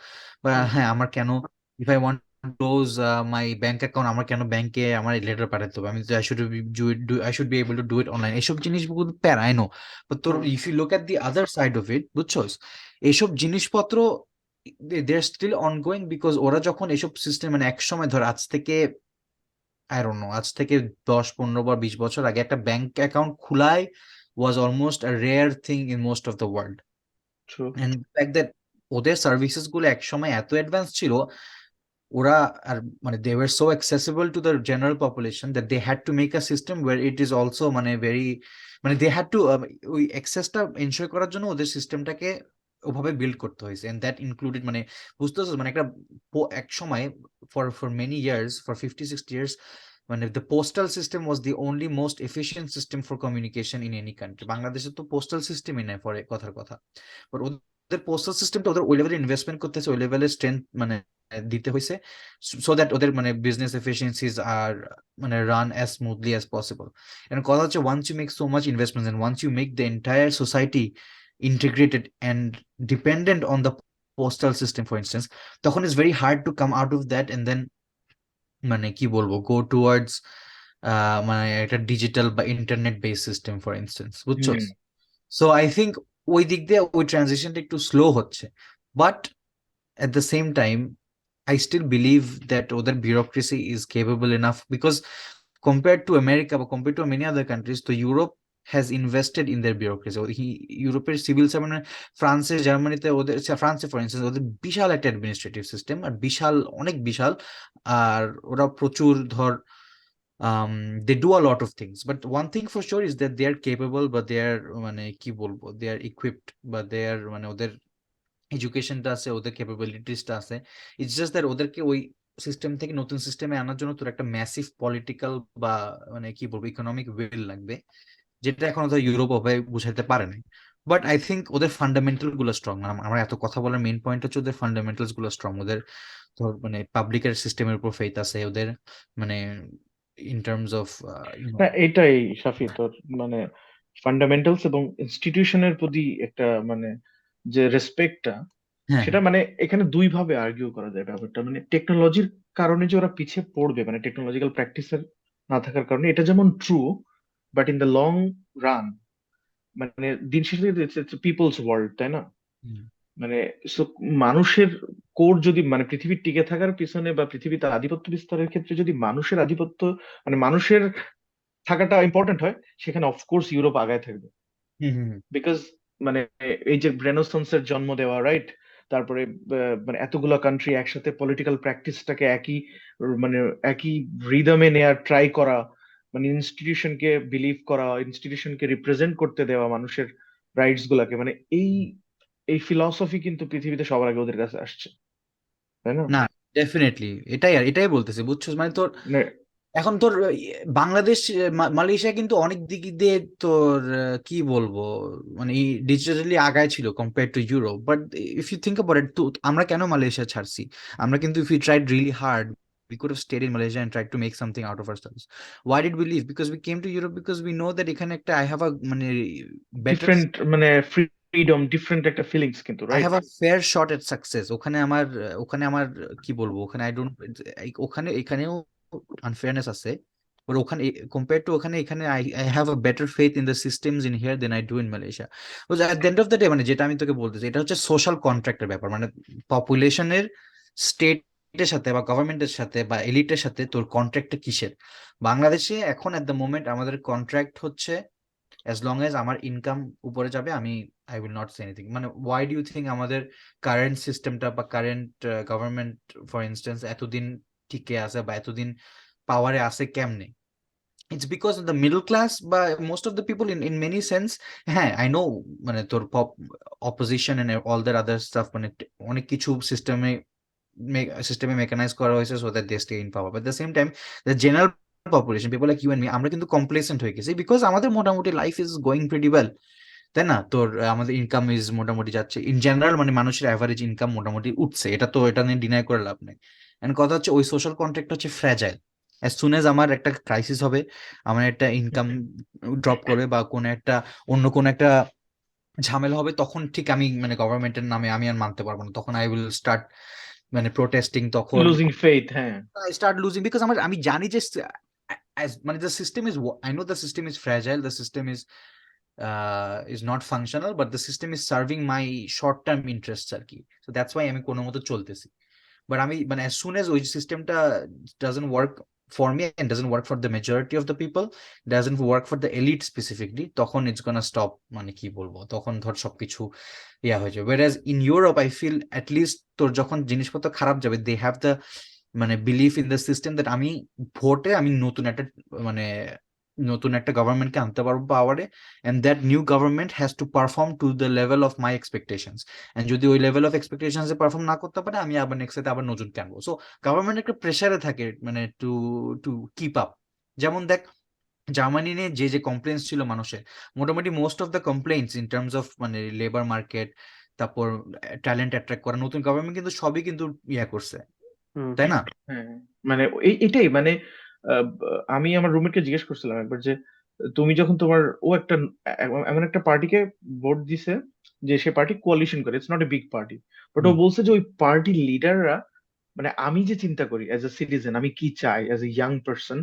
বা হ্যাঁ, আমার কেন if I want close my bank account, আমার কেন ব্যাংকে আমার লেটার পাঠাতে হবে, আমি I should be able to do it online. এসব জিনিসগুলো প্যারা, আই নো, বাট তোর if you look at the other side of it, বুঝছোস, এইসব জিনিসপত্র they are still ongoing because ওরা যখন এসব সিস্টেম মানে এক সময় ধর আজ থেকে আই ডোন্ট নো, আজ থেকে 10, 15 বা 20 বছর আগে একটা ব্যাংক অ্যাকাউন্ট খুলাই was almost a rare thing in most of the world. True. And the fact that ওদের সার্ভিসেস গুলো একসময় এত অ্যাডভান্স ছিল, ওরা আর মানে they were so accessible to the general population that they had to make a system where it is also মানে very মানে they had to ওই অ্যাক্সেসটা এনশিওর করার জন্য ওদের সিস্টেমটাকে ওভাবে বিল্ড করতে হয়েছে, and that included মানে বুঝতে পারছো মানে একটা এক সময় for many years, for 50-60 years, মানে the postal system was the only most efficient system for communication in any country. বাংলাদেশে তো পোস্টাল সিস্টেমই নাই পরে কথার কথা, বাট ওদের পোস্টাল সিস্টেমটা ওদের ওই লেভেলে ইনভেস্টমেন্ট করতেছে, ওই লেভেলের স্ট্রেংথ মানে দিতে হয়েছে সো দ্যাট ওদের মানে বিজনেস এফিসিয়েন্সিজ আর মানে run as smoothly as possible. And কথা হচ্ছে once you make so much investment and once you make the entire society integrated and dependent on the postal system for instance, তখন it's very hard to come out of that and then মানে কি বলবো go towards মানে একটা digital বা internet base system for instance, বুঝছো? So I think ওই দিক দিয়ে ওই ট্রানজিশনটা একটু স্লো হচ্ছে, but at the same time I still believe that other bureaucracy is capable enough because compared to America or compared to many other countries, so Europe has invested in their bureaucracy. ইউরোপের civil service ফ্রান্সে জার্মানিতে ওদের ফ্রান্সে for instance ওদের বিশাল একটা administrative system আর বিশাল অনেক বিশাল, আর ওরা প্রচুর ধর they do a lot of things, but one thing for sure is that they are capable, but they are মানে কি বলবো they are equipped, but they are মানে ওদের এডুকেশনটা আছে, ওদের ক্যাপাবিলিটিসটা আছে। ইটস জাস্ট দ্যাট ওদেরকে ওই সিস্টেম থেকে নতুন সিস্টেমে আনার জন্য তোর একটা ম্যাসিভ পলিটিক্যাল বা মানে কি বলবো ইকোনমিক উইল লাগবে, যেটা এখন ওদের ইউরোপ ওভাবে বুঝাইতে পারে নাই। বাট আই থিঙ্ক ওদের ফান্ডামেন্টাল গুলো স্ট্রং। আমার এত কথা বলার মেইন পয়েন্ট হচ্ছে ওদের ফান্ডামেন্টালস গুলো স্ট্রং। ওদের ধর মানে পাবলিকের সিস্টেমের উপর ফেথ আছে ওদের, মানে ইন টার্মস অফ হ্যাঁ, এটাই শাফি, তোর মানে ফান্ডামেন্টালস এবং ইনস্টিটিউশনের প্রতি একটা মানে যে রেসপেক্টটা, হ্যাঁ সেটা মানে এখানে দুই ভাবে আর্গিউ করা যায় ব্যাপারটা। মানে টেকনোলজির কারণে যে ওরা পিছিয়ে পড়বে, মানে টেকনোলজিক্যাল প্র্যাকটিসের না থাকার কারণে, এটা যেমন true, but in the long run মানে দিন শেষে পিপলস ওয়ার্ল্ড, তাই না? হুম, মানে so মানুষের কোর যদি মানে পৃথিবীর টিকে থাকার পিছনে বা পৃথিবীতে আধিপত্য বিস্তারের ক্ষেত্রে যদি মানুষের আধিপত্য মানে মানুষের থাকাটা ইম্পর্টেন্ট হয়, সেখানে অফকোর্স ইউরোপ আগায় থাকবে। হুম, হুম, বিকজ মানে এই যে রেনেসান্সের জন্ম দেওয়া, রাইট? তারপরে মানে এতগুলো কান্ট্রি একসাথে পলিটিক্যাল প্র্যাকটিসটাকে মানে একই রিদমে নেয়ার ট্রাই করা, মানে ইনস্টিটিউশনকে বিলিভ করা, ইনস্টিটিউশনকে রিপ্রেজেন্ট করতে দেওয়া মানুষের রাইটস গুলাকে, মানে এই হুম। এই ফিলসফি কিন্তু পৃথিবীতে সবার আগে ওদের কাছে আসছে, তাই না? না, ডেফিনেটলি এটাই আর এটাই বলতেছি, বুঝছো? মানে তোর মানে এখন তোর বাংলাদেশ মালয়েশিয়া কিন্তু অনেক দিক দিয়ে তোর কি বলবো মানে ডিজিটালি আগায় ছিল compare to Europe, but if you think about it, তো আমরা কেন মালয়েশিয়া ছাড়ছি? আমরা কিন্তু if you tried really hard we could have stayed in Malaysia and tried to make something out of ourselves. Why did we leave? Because we came to Europe because we know that এখানে একটা I have a মানে better, different মানে freedom, different একটা feelings কিন্তু, I right? have a fair shot at success. ওখানে আমার কি বলবো ওখানে I don't, ওখানে এখানেও আনফেয়ারনেস আছে, বাট ওখানে কম্পেয়ার টু ওখানে এখানে I have a better faith in the systems in here than I do in Malaysia. Because at the end of the day মানে যেটা আমি তোকে বলতেছি এটা হচ্ছে সোশ্যাল কন্ট্রাক্টের ব্যাপার, মানে পপুলেশনের স্টেট স্টেটের সাথে বা গভর্নমেন্টের সাথে বা এলিটের সাথে তোর কন্ট্রাক্টটা কিসের? বাংলাদেশে এখন এট দ্য মোমেন্ট আমাদের কন্ট্রাক্ট হচ্ছে অ্যাজ লং অ্যাজ আমার ইনকাম উপরে যাবে আমি I will not say anything. মানে ওয়াই ডু ইউ থিঙ্ক আমাদের কারেন্ট সিস্টেমটা বা কারেন্ট গভর্নমেন্ট ফর ইনস্টেন্স এতদিন টিকে আছে বা এতদিন পাওয়ারে আছে কেমনে? It's because of the middle class বা most of the people in many sense, হ্যাঁ I know, মানে তোর opposition and all that other stuff, মানে অনেক কিছু সিস্টেমে মেকানাইজ করা হয়েছে so that they stay in power, but at the same time the general population, people like you and me, আমরা কিন্তু complacent হয়ে গেছি because আমাদের মোটামুটি life is going pretty well, তাই না? তোর আমাদের ইনকাম ইজ মোটামুটি যাচ্ছে ইন জেনারেল, মানে মানুষের অ্যাভারেজ ইনকাম মোটামুটি উঠছে, এটা নিয়ে ডিনাই করে লাভ নেই। এন্ড কথা হচ্ছে ওই সোশ্যাল কন্ট্রাক্ট হচ্ছে ফ্র্যাজাইল। অ্যাজ সুন এজ আমার একটা ক্রাইসিস হবে, আমার একটা ইনকাম ড্রপ করবে বা অন্য কোনো একটা ঝামেলা হবে, তখন ঠিক আমি মানে গভর্নমেন্টের নামে আমি আর মানতে পারবো না, তখন আই উইল স্টার্ট মানে প্রোটেস্টিং, তখন লুজিং ফেইথ, হ্যাঁ। I start losing because আমি জানি যে as মানে the system is, I know the system is fragile, the system is not functional, but the system is serving my short term interests আর কি, so that's why আমি কোনো মতো চলতেছি। But আমি মানে as soon as ওই সিস্টেমটা doesn't work for me and doesn't work for the majority of the people, doesn't work for the elite specifically, তখন it's gonna stop, মানে কি বলবো, তখন ধর সবকিছু হয়ে যাবে। whereas in Europe I feel at least তোর যখন জিনিসপত্র খারাপ যাবে, they have the মানে believe in the system that আমি ভোটে আমি নতুন একটা গভর্নমেন্টকে আনতে পারবো পাওয়ারে, and that new government has to perform to the level of my expectations, and যদি ওই লেভেল অফ এক্সপেকটেশনস এ পারফর্ম না করতে পারে, আমি আবার নেক্সট আবার নতুনকে আনবো। সো গভর্নমেন্ট একটা প্রেসারে থাকে মানে টু টু কিপ আপ। যেমন দেখ জার্মানি নিয়ে যে কমপ্লেন্স ছিল মানুষের, মোটামুটি most of the complaints in terms of মানে লেবার মার্কেট, তারপর ট্যালেন্ট অ্যাট্রাক্ট করা, নতুন গভর্নমেন্ট কিন্তু সবই কিন্তু করছে, হুম তাই না? হ্যাঁ, মানে এটাই মানে আমি আমার রুমমেটকে জিজ্ঞেস করছিলাম একবার যে তুমি যখন ও একটা এমন একটা পার্টিকে ভোট দিছে যে সে পার্টি কোয়ালিশন করে, it's not a big party, but ও হুম বলছে যে ওই পার্টির লিডাররা, মানে আমি যে চিন্তা করি অ্যাজ এ সিটিজেন, আমি কি চাই অ্যাজ এ ইয়াং পার্সন,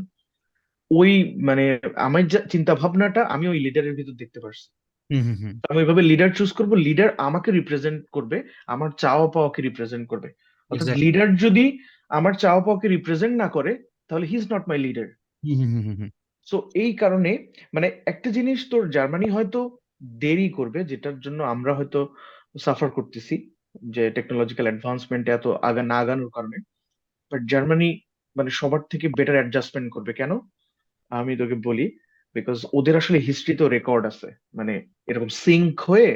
ওই মানে আমার যে চিন্তা ভাবনাটা আমি ওই লিডারের ভিতর দেখতে পারছি। হুম হুম হুম আমি ওইভাবে লিডার চুজ করব, লিডার আমাকে রিপ্রেজেন্ট করবে, আমার চাওয়া পাওয়াকে রিপ্রেজেন্ট করবে। অর্থাৎ এক্স্যাক্টলি। লিডার যদি আমার চাওয়া পাওয়াকে রিপ্রেজেন্ট না করে, তাহলে he is not my leader. Hmm hmm hmm hmm so এই কারণে মানে একটা জিনিস তোর জার্মানি হয়তো দেরি করবে, যেটার জন্য আমরা হয়তো সাফার করতেছি, যে টেকনোলজিক্যাল অ্যাডভান্সমেন্ট এত না আগানোর কারণে। বাট জার্মানি মানে সবার থেকে বেটার অ্যাডজাস্টমেন্ট করবে। কেন? আমি তোকে বলি, বিকজ ওদের আসলে হিস্ট্রি তো রেকর্ড আছে, মানে এরকম সিঙ্ক হয়ে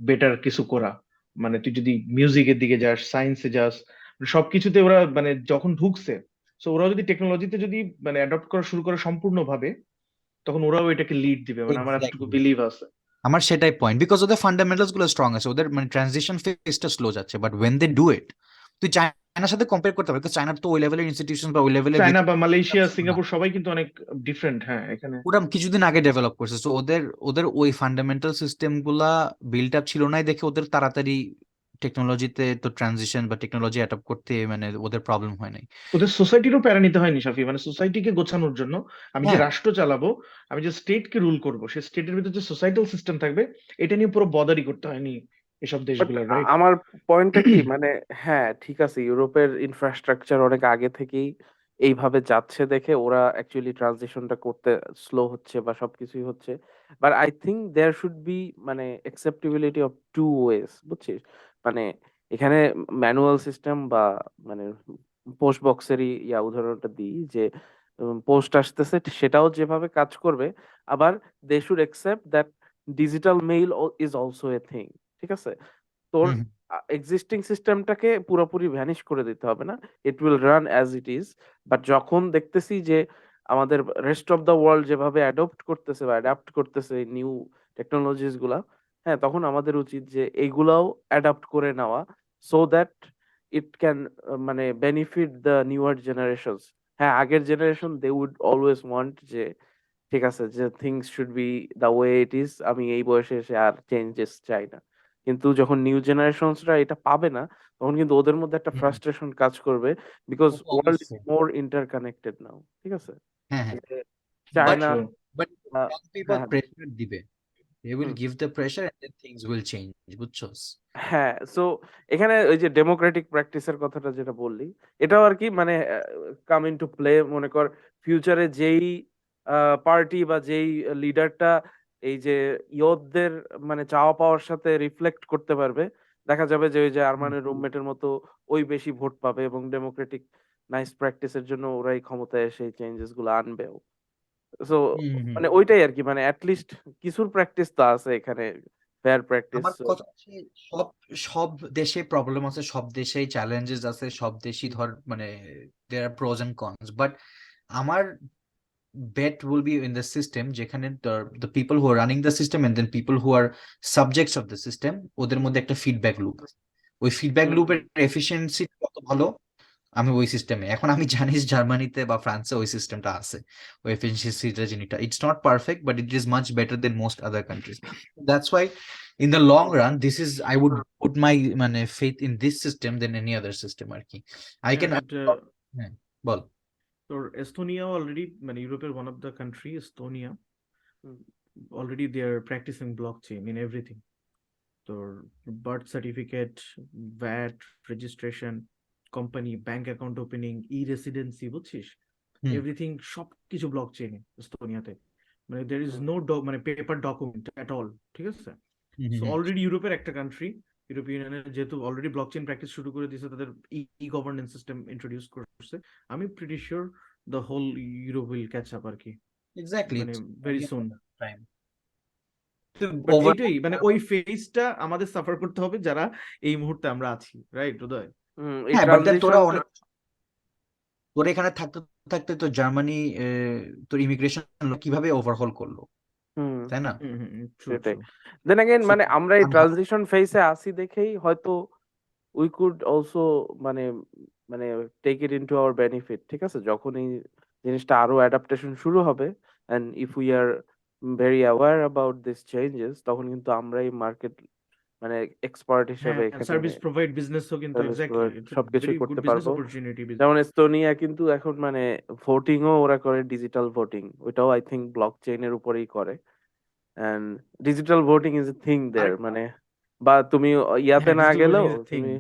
বেটার কিছু করা। মানে তুই যদি মিউজিকের দিকে যাস, সায়েন্সে যাস, মানে সবকিছুতে ওরা মানে যখন ঢুকছে, সো ওরাও যদি টেকনোলজিতে যদি মানে অ্যাডপ্ট করা শুরু করে সম্পূর্ণভাবে, তখন ওরাও এটাকে লিড দিবে, মানে আমার এতটুকু এক্স্যাক্টলি, বিলিভ আছে। আমার সেটাই পয়েন্ট, বিকজ ওদের ফান্ডামেন্টালস গুলো স্ট্রং আছে, ওদের মানে ট্রানজিশন ফেজটা স্লো যাচ্ছে, but when they do it, তুই চায়নার সাথে কম্পেয়ার করতে পারবি, চায়নার তো ওই লেভেলের ইনস্টিটিউশন বা ওই লেভেলের চায়না বা মালয়েশিয়া, সিঙ্গাপুর সবাই কিন্তু অনেক ডিফারেন্ট। হ্যাঁ, এখানে ওরা কিছুদিন আগে ডেভেলপ করছে, তো ওদের ওদের ওই ফান্ডামেন্টাল সিস্টেম গুলা বিল্ড আপ ছিল না, দেখে ওদের তাড়াতাড়ি টেকনোলজিতে তো ট্রানজিশন বা টেকনোলজি অ্যাডাপ্ট করতে মানে ওদের প্রবলেম হয় নাই। ওদের সোসাইটিরও প্যারা নিতে হয়নি শাফি, মানে সোসাইটিকে গোছানোর জন্য আমি যে হ্যাঁ রাষ্ট্র চালাবো, আমি যে স্টেটকে রুল করব, সে স্টেটের ভিতরে যে সোসাইটাল সিস্টেম থাকবে, এটা নিয়ে পুরো বদারি করতে হয়নি এসব বাট দেশগুলো, রাইট? আমার পয়েন্টটা কি মানে, হ্যাঁ ঠিক আছে, ইউরোপের ইনফ্রাস্ট্রাকচার অনেক আগে থেকেই এইভাবে যাচ্ছে দেখে ওরা অ্যাকচুয়ালি ট্রানজিশনটা করতে স্লো হচ্ছে বা সবকিছুই হচ্ছে। But I think there should be মানে অ্যাকসেপ্টেবিলিটি অফ টু ওয়েজ, বুঝছিস? মানে এখানে ম্যানুয়াল সিস্টেম বা মানে পোস্ট বক্সেরই উদাহরণটা দিই যে পোস্ট আসতেছে সেটাও যেভাবে কাজ করবে, আবার they should accept that digital mail is also a thing. ঠিক আছে? তোর হুম এক্সিস্টিং সিস্টেমটাকে পুরোপুরি ভ্যানিশ করে দিতে হবে না, it will run as it is. But যখন দেখতেছি যে আমাদের রেস্ট অফ দ্য ওয়ার্ল্ড যেভাবে অ্যাডপ্ট করতেছে বা অ্যাডাপ্ট করতেছে নিউ টেকনোলজিস গুলা, হ্যাঁ তখন আমাদের উচিত যে এইগুলাও অ্যাডাপ্ট করে নেওয়া, সো দ্যাট ইট ক্যান মানে বেনিফিট দ্য নিউয়ার জেনারেশনস। হ্যাঁ আগের generation they would always want যে ঠিক আছে যে things should be the way it is, আমি এই বয়সে এসে আর চেঞ্জেস চাই না। কিন্তু যখন নিউ জেনারেশনসরা এটা পাবে না, তখন কিন্তু ওদের মধ্যে একটা হুম ফ্রাস্ট্রেশন কাজ করবে, বিকজ ওয়ার্ল্ড ইজ অবশ্যই। More interconnected now. ঠিক আছে? হ্যাঁ হ্যাঁ, যে but China true. But ah, people হ্যাঁ হ্যাঁ প্রেসার দিবে, They will hmm. give the pressure and then things will change. বুঝছস? হ্যাঁ, সো এখানে ওই যে ডেমোক্রেটিক প্র্যাকটিসের কথাটা যেটা বললি, এটাও আরকি মানে কাম ইনটু প্লে মনে কর ফিউচারে যেই পার্টি বা যেই লিডারটা এই যে ইয়তদের মানে চাওয়া পাওয়ার সাথে রিফ্লেক্ট করতে পারবে, দেখা যাবে যে ওই যে হুম, আরমানের রুমমেটের মতো ওই বেশি ভোট পাবে এবং ডেমোক্রেটিক নাইস প্র্যাকটিসের জন্য ওরাই ক্ষমতায় এসে এই চেঞ্জেস গুলো আনবেও। সো হুম, হুম। মানে ওইটাই আরকি মানে এট লিস্ট কিছুর প্র্যাকটিস তো আছে এখানে, ফেয়ার প্র্যাকটিস। আমার সো কথা হচ্ছে সব সব দেশে প্রবলেম আছে, সব দেশেই চ্যালেঞ্জেস আছে, সব দেশই ধর মানে there are pros and cons, but আমার bet will be in the system যেখানে the people who are running the system and then people who are subjects of the system ওদের মধ্যে একটা ফিডব্যাক লুপ আছে। ওই ফিডব্যাক হুম, লুপের হুম। Efficiency কত ভালো আমি ওই সিস্টেমে, এখন আমি জানি জার্মানিতে বা ফ্রান্সে ওই সিস্টেমটা আছে, ওই এফিসিয়েন্সিটা জিনিসটা it's not perfect but it is much better than most other countries. That's why in the long run this is I would put my মানে faith in this system than any other system আর কি। I can And হ্যাঁ বল। তোর Estonia already মানে ইউরোপের one of the country Estonia hmm. already they are practicing blockchain in everything. তোর birth certificate, VAT registration, company bank account opening, e residency, বুঝছিস, hmm everything সবকিছু ব্লকচেইনে এস্তোনিয়াতে। মানে দের ইজ হুম। নো মানে paper document at all, ঠিক আছে? হুম so হুম already ইউরোপের একটা কান্ট্রি, ইউরোপিয়ান ইউনিয়নের যেহেতু অলরেডি ব্লকচেইন প্র্যাকটিস শুরু করে দিয়েছে, তাদের ই গভর্নেন্স সিস্টেম ইন্ট্রোডিউস করছে, আমি pretty sure the whole Europe will catch up আর কি, এক্স্যাক্টলি মানে it's very soon. Time but over. এইটাই মানে ওই ফেজটা আমাদের সাফার করতে হবে যারা এই মুহূর্তে আমরা আছি, রাইট উদয়? হুম, এই হ্যাঁ বাট তোরা ট্রানজিশনটা অনেক তোরা এখানে থাকতে থাকতে তো জার্মানি তোর ইমিগ্রেশন কিভাবে ওভারহল করলো, হুম, তাই না? হুম হুম, ট্রু সেটাই। ট্রু। দেন এগেইন So, মানে আমরা এই আমি ভাব- ট্রানজিশন ফেজে আছি দেখেই হয়তো উই কুড অলসো মানে মানে take it into our benefit. ঠিক আছে? যখন এই জিনিসটা আরো অ্যাডাপ্টেশন শুরু হবে and if we are very aware about this changes তখন কিন্তু আমরাই মার্কেট মানে এক্সপার্ট হিসেবে হ্যাঁ, এখানে সার্ভিস প্রোভাইড বিজনেসও কিন্তু service exactly provide it's a সবকিছুই ভেরি গুড করতে বিজনেস পারবো। অপরচুনিটি। যেমন এস্তোনিয়া কিন্তু এখন মানে ভোটিংও ওরা করে ডিজিটাল ভোটিং। ওইটাও আই থিংক ব্লকচেইন এর উপরেই করে। And digital voting is a thing আর দেয়ার মানে বা তুমি ইয়াতে হ্যাঁ, না ডিজিটাল ভোটিং গেলেও ইজ থিং। তুমি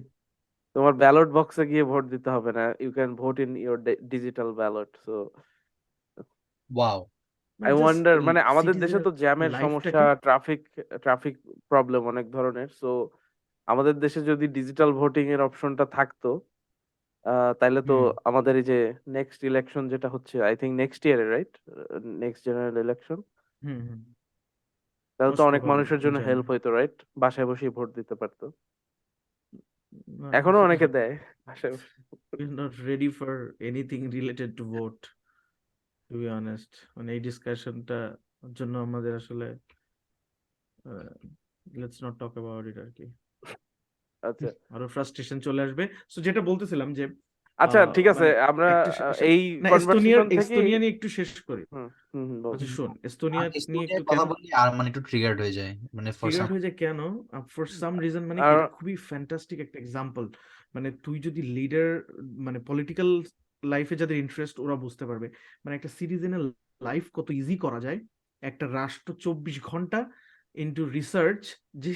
তোমার ব্যালট বক্সে গিয়ে ভোট দিতে হবে না। You can vote in your digital ballot. So wow. I মানে জাস্ট ওয়ান্ডার মানে আমাদের দেশে সিটিজেনের তো জ্যামের সমস্যা, লাইফটাকে, ট্রাফিক প্রবলেম অনেক ধরনের। সো আমাদের দেশে যদি ডিজিটাল ভোটিং এর অপশনটা থাকতো তাইলে তো হুম আমাদের এই যে নেক্সট ইলেকশন যেটা হচ্ছে আই থিংক নেক্সট ইয়ারে right? Next general election. Hmm hmm, তাহলে তো মোস্ট অনেক প্রবাবলি মানুষের কি জন্য জানি। হেল্প হইতো রাইট? বাসায় বসেই ভোট দিতে পারতো। এখনো অনেকে দেয় বাসায় বসে। Not ready for anything related to vote, to be honest. মানে এই ডিসকাশনটা জন্য আমাদের আসলে let's not talk about it আর কি। আচ্ছা। আরো ফ্রাস্ট্রেশন চলে আসবে। সো যেটা বলতেছিলাম যে আচ্ছা ঠিক আছে মানে আমরা একটা এই না, কনভারসেশন থেকেই এস্তোনিয়া নিয়ে একটু শেষ করি। হুম, হুম, হুম, বল। আচ্ছা শোন, এস্তোনিয়া নিয়ে এস্তোনিয়ার একটু কথা কেন বললি আর মানে একটু ট্রিগার্ড হয়ে যায় মানে ফর ট্রিগার্ড সাম। হয়ে যায়, কেন ফর সাম রিজন, মানে কি আর এটা খুবই ফ্যান্টাস্টিক একটা এক্সাম্পল। মানে তুই যদি লিডার, মানে পলিটিক্যাল লাইফে যাদের ইন্টারেস্ট ওরা বুঝতে পারবে, মানে একটা সিটিজেনের লাইফ কত ইজি করা যায়। একটা রাষ্ট্র 24 ঘন্টা ইনটু রিসার্চ, যে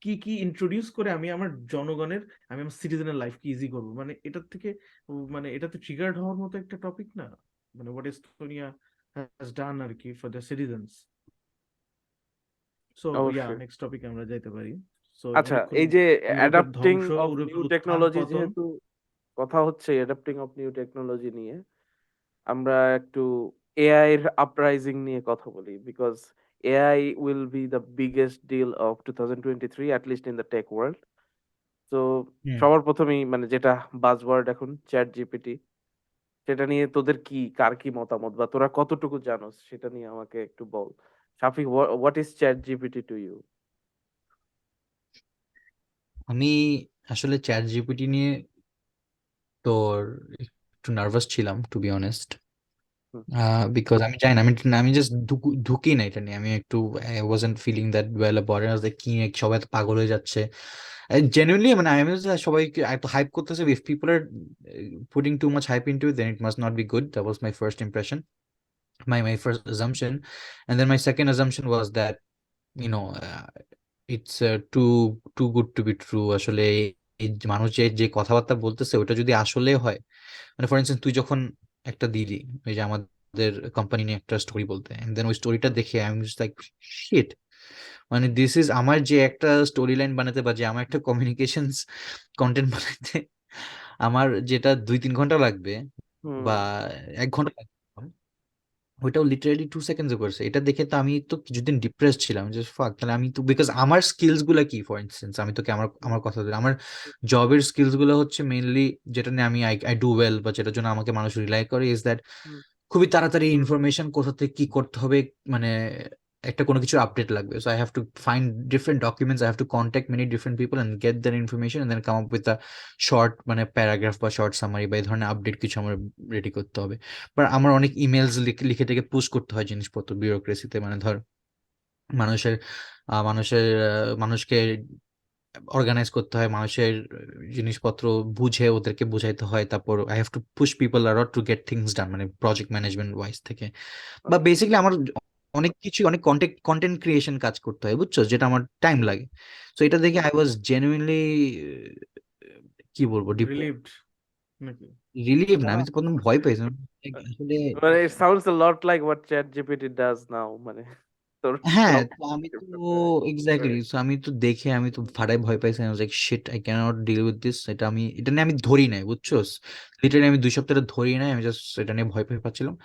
কি কি ইন্ট্রোডিউস করে আমি আমার জনগণের, আমি আমার সিটিজেনের লাইফ কি ইজি করবো, মানে এটার থেকে মানে এটাতে ট্রিগার্ড হওয়ার মতো একটা টপিক না, মানে হোয়াট এস্তোনিয়া হ্যাজ ডান আর কি for the citizens. So yeah, অবশ্যই। নেক্সট টপিকে আমরা যাইতে পারি। সো আচ্ছা অনেকক্ষণ এই যে ইউরোপের অ্যাডাপ্টিং ধ্বংস, অফ নিউ ইউরোপের উত্থান টেকনোলজি পতন। যেহেতু কথা হচ্ছে অ্যাডাপ্টিং অফ নিউ টেকনোলজি নিয়ে আমরা একটু এআই এর আপরাইজিং নিয়ে কথা বলি because AI will be the biggest deal of 2023 at least in the tech world. তো হুম। সবার প্রথমেই মানে যেটা বাজওয়ার্ড এখন চ্যাট জিপিটি, সেটা নিয়ে তোদের কার কি মতামত বা তোরা কতটুকু জানোস সেটা নিয়ে আমাকে একটু বল। Shafiq, what is chat GPT to you? আমি আসলে চ্যাট জিপিটি নিয়ে তোর একটু নার্ভাস ছিলাম টু বি অনেস্ট, বিকজ আমি জানি না, আমি জাস্ট ঢুকি না এটা নিয়ে, আমি একটু I wasn't feeling that well about it, কি নিয়ে সবাই তো পাগল হয়ে যাচ্ছে জেনুইনলি, মানে আমি সবাইকে এত হাইপ করতেছে, if people are putting too much hype into it then it must not be good, that was my first impression, my first assumption, and then my second assumption was that you know it's too good to be true. আসলে এই যে মানুষ যে যে কথাবার্তা বলতেছে ওটা যদি আসলে হয়, মানে ফর ইনস্টেন্স তুই যখন একটা দিলি ওই যে আমাদের কোম্পানি নিয়ে একটা স্টোরি বলতে, এন্ড দেন ওই স্টোরিটা হুম, দেখে আমি জাস্ট লাইক শিট, মানে দিস ইজ আমার যে একটা স্টোরি লাইন বানাতে বা যে আমার একটা কমিউনিকেশনস কন্টেন্ট বানাতে আমার যেটা 2-3 ঘন্টা লাগবে বা হুম, 1 ঘন্টা লাগবে, ওইটাও লিটারালি 2 সেকেন্ডে করছে। এটা দেখে তো আমি তো কিছুদিন ডিপ্রেস ছিলাম যে ফাক, তাহলে আমি তো বিকজ আমার স্কিলস গুলা কি, ফর ইনস্টেন্স আমি তোকে আমার হুম, আমার কথা দিই, আমার জবের স্কিলস গুলো হচ্ছে মেইনলি যেটা নিয়ে আমি আই ডু ওয়েল বা যেটার জন্য আমাকে মানুষ রিলাই করে, ইজ দ্যাট হুম, খুবই তাড়াতাড়ি ইনফরমেশন কোথা থেকে কি করতে হবে, মানে একটা কোনো কিছু আপডেট লাগবে, so I have to find different documents, I have to contact many different people and get that information and then come up with a short মানে প্যারাগ্রাফ বা শর্ট সামারি বা এই ধরনের আপডেট কিছু আমার রেডি করতে হবে। বাট আমার অনেক ইমেলস লিখে টেকে পুশ করতে হয় জিনিসপত্র বিউরোক্রেসিতে, মানে ধর মানুষের মানুষকে অর্গানাইজ করতে হয়, মানুষের জিনিসপত্র বুঝে ওদেরকে বুঝাইতে হয়, তারপর I have to push people are to get things done, মানে প্রজেক্ট ম্যানেজমেন্ট ওয়াইজ থেকে, বা আচ্ছা, বেসিক্যালি আমার অনেক কিছু অনেক কন্টেন্ট কন্টেন্ট ক্রিয়েশন কাজ করতে হয়, বুঝছো, যেটা আমার টাইম হুম, লাগে। তো এটা দেখে আই ওয়াজ জেনুইনলি কি বলবো রিলিভড নাকি? রিলিভ না, আমি আহ, তো প্রথম ভয় পেয়েছিলাম আসলে। মানে it sounds a lot like what ChatGPT does now, মানে তোর হ্যাঁ, job তো আমি তো description করে। Exactly, Right. সো আমি তো দেখে আমি তো ফাটাই ভয় পাইছি, I was like shit, I can not deal with this. এটা নিয়ে আমি ধরি নাই, বুঝছো, লিটারালি আমি 2 সপ্তাহ ধরে ধরি নাই, আমি জাস্ট এটা নিয়ে ভয় পেয়ে পাচ্ছিলাম।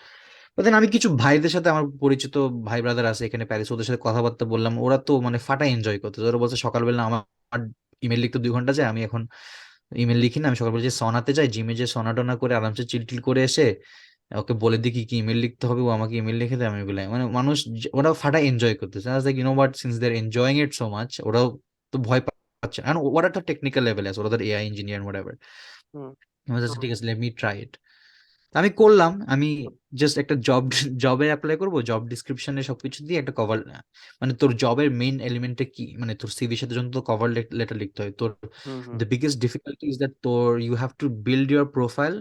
But then আমি কিছু ভাইদের সাথে, আমার পরিচিত ভাই ব্রাদার আছে এখানে প্যারিস, ওদের সাথে কথাবার্তা বললাম, ওরা তো মানে ফাটা এনজয় করতেছে। ওরা বলছে সকালবেলা আমার ইমেল লিখতে 2 ঘন্টা যায়, আমি এখন ইমেল লিখি না, আমি সকালবেলা যে সনাতে যাই, জিমে যে সনা টনা করে আরামসে চিল করে এসে ওকে বলে দিই কি কি ইমেল লিখতে হবে, ও আমাকে ইমেল লিখে দেয়, আমি এগুলো মানে মানুষ ওরা ফাটা এনজয় করতেছে। I was like you know what, since they are enjoying it so much, ওরাও তো ভয় পাচ্ছে, আর ওরা তো টেকনিক্যাল লেভেলে আছে, ওরা তো এআই ইঞ্জিনিয়ার হোয়াটএভার। হুম, ঠিক আছে, লেট মি ট্রাই ইট। আমি করলাম, আমি জাস্ট একটা জবে অ্যাপ্লাই করব, জব ডিসক্রিপশনে সবকিছু দিয়ে একটা কভার, মানে তোর জবের মেইন এলিমেন্টটা কি, মানে তোর সিভির সাথে যখন তোর কভার লেটার লিখতে হয়, তোর hmm, hmm, the biggest difficulty is that তোর you have to build your profile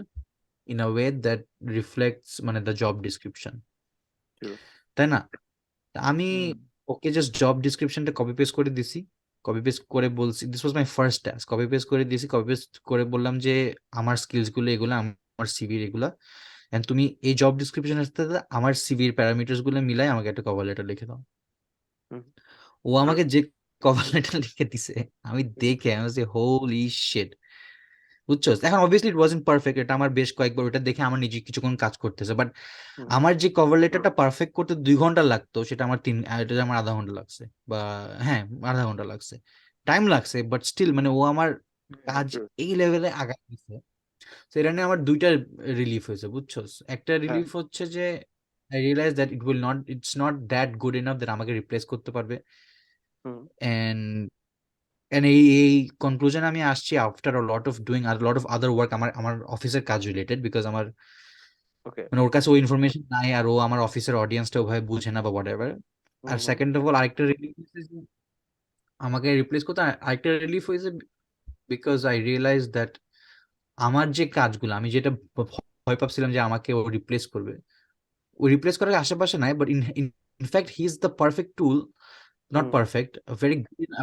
in a way that reflects মানে দ্য জব ডিসক্রিপশন, true. তাই না? তা আমি হুম। ওকে জাস্ট জব ডিসক্রিপশনটা কপি পেস্ট করে দিছি, কপি পেস্ট করে বলছি, this was my first task, copy paste করে দিয়েছি, কপি পেস্ট করে বললাম যে আমার স্কিলস গুলো এগুলো, আমার সিভির এগুলা, এন্ড তুমি এই জব ডিসক্রিপশনের সাথে আমার সিভির প্যারামিটার্স গুলো মিলাই আমাকে একটা কভার লেটার লিখে দাও। হুম, ও আমাকে যে কভার লেটার লিখে দিছে, আমি হুম, দেখে আমি হোলি শিট, বুঝছো। এখন অবভিয়াসলি ইট ওয়াজন্ট পারফেক্ট, এটা আমার বেশ কয়েকবার ওটা দেখে আমার নিজে কিছুক্ষণ কাজ করতেছে, বাট হুম, আমার যে কভার লেটারটা পারফেক্ট করতে 2 ঘন্টা লাগতো, সেটা আমার এটা আমার আধা ঘন্টা লাগছে, বা হ্যাঁ আধা ঘন্টা লাগছে, টাইম লাগছে, বাট স্টিল মানে ও আমার কাজ true. এই লেভেলে আগায় দিছে। তো এটা নিয়ে আমার দুইটা রিলিফ হয়েছে, বুঝছো। একটা হ্যাঁ, রিলিফ হচ্ছে যে I realize that it's not that good enough that আমাকে রিপ্লেস করতে পারবে, হুম, এন্ড এই কনক্লুশন আমি আসছি after a lot of doing আর লট অফ আদার ওয়ার্ক, আমার আমার অফিসের কাজ রিলেটেড, বিকজ আমার okay. মানে ওর কাছে ওই ইনফরমেশন নাই, আর ও আমার অফিসের অডিয়েন্সটা ওভাবে বুঝে না বা হোয়াট এভার। হুম, আর হুম, সেকেন্ড অফ অল আরেকটা রিলিফ হয়েছে যে আমাকে রিপ্লেস করতে, আরেকটা রিলিফ হয়েছে বিকজ আই রিয়েলাইজ দ্যাট আমার যে কাজগুলো আমি যেটা ভয় পাচ্ছিলাম যে আমাকে ও রিপ্লেস করবে, ও রিপ্লেস করার আশেপাশে নাই, but in fact he is the perfect tool, not hmm, perfect,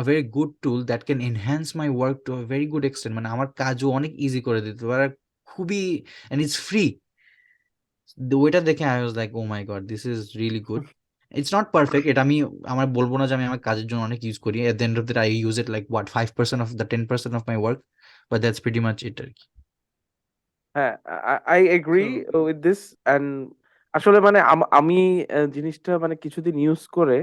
a very good tool that can enhance my work to a very good extent, মানে আমার কাজও অনেক ইজি করে দিতে পারে, আর খুবই, and it's free. ওইটা দেখে I was like oh my god, this is really good. It's not perfect, এটা আমি আমার বলবো না যে আমি আমার কাজের জন্য অনেক ইউজ করি, at the end of the I use it like what 5% of the 10% of my work, but that's pretty much it আর কি। হ্যাঁ, I agree So with this, and আসলে মানে আমি জিনিসটা মানে কিছুদিন ইউজ করে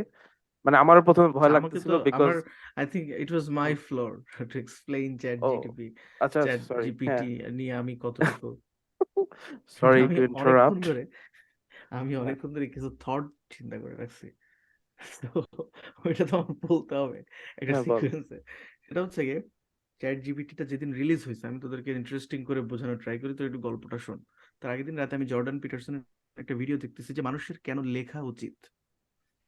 মানে আমারও প্রথমে ভয় আমাকে তো লাগতেছিল বিকজ আমার I think it was my floor to explain chat ও জিটিপি আচ্ছা, চ্যাট সরি, জিপিটি হ্যাঁ, নিয়ে আমি কতটুকু সরি আমি টু অনেকক্ষণ ইন্টারাপ্ট। ধরে আমি হ্যাঁ, অনেকক্ষণ ধরে কিছু থট চিন্তা করে রাখছি। তো ওইটা তো আমার বলতে হবে একটা হ্যাঁ, বল। সিকোয়েন্সে। সেটা হচ্ছে গিয়ে চ্যাট জিপিটিটা যেদিন রিলিজ হয়েছে আমি তোদেরকে ইন্টারেস্টিং করে বোঝানোর ট্রাই করি, তো একটু গল্পটা শোন। তার আগের দিন রাতে আমি জর্ডান পিটারসনের একটা ভিডিও দেখতেছি যে মানুষের কেন লেখা উচিত।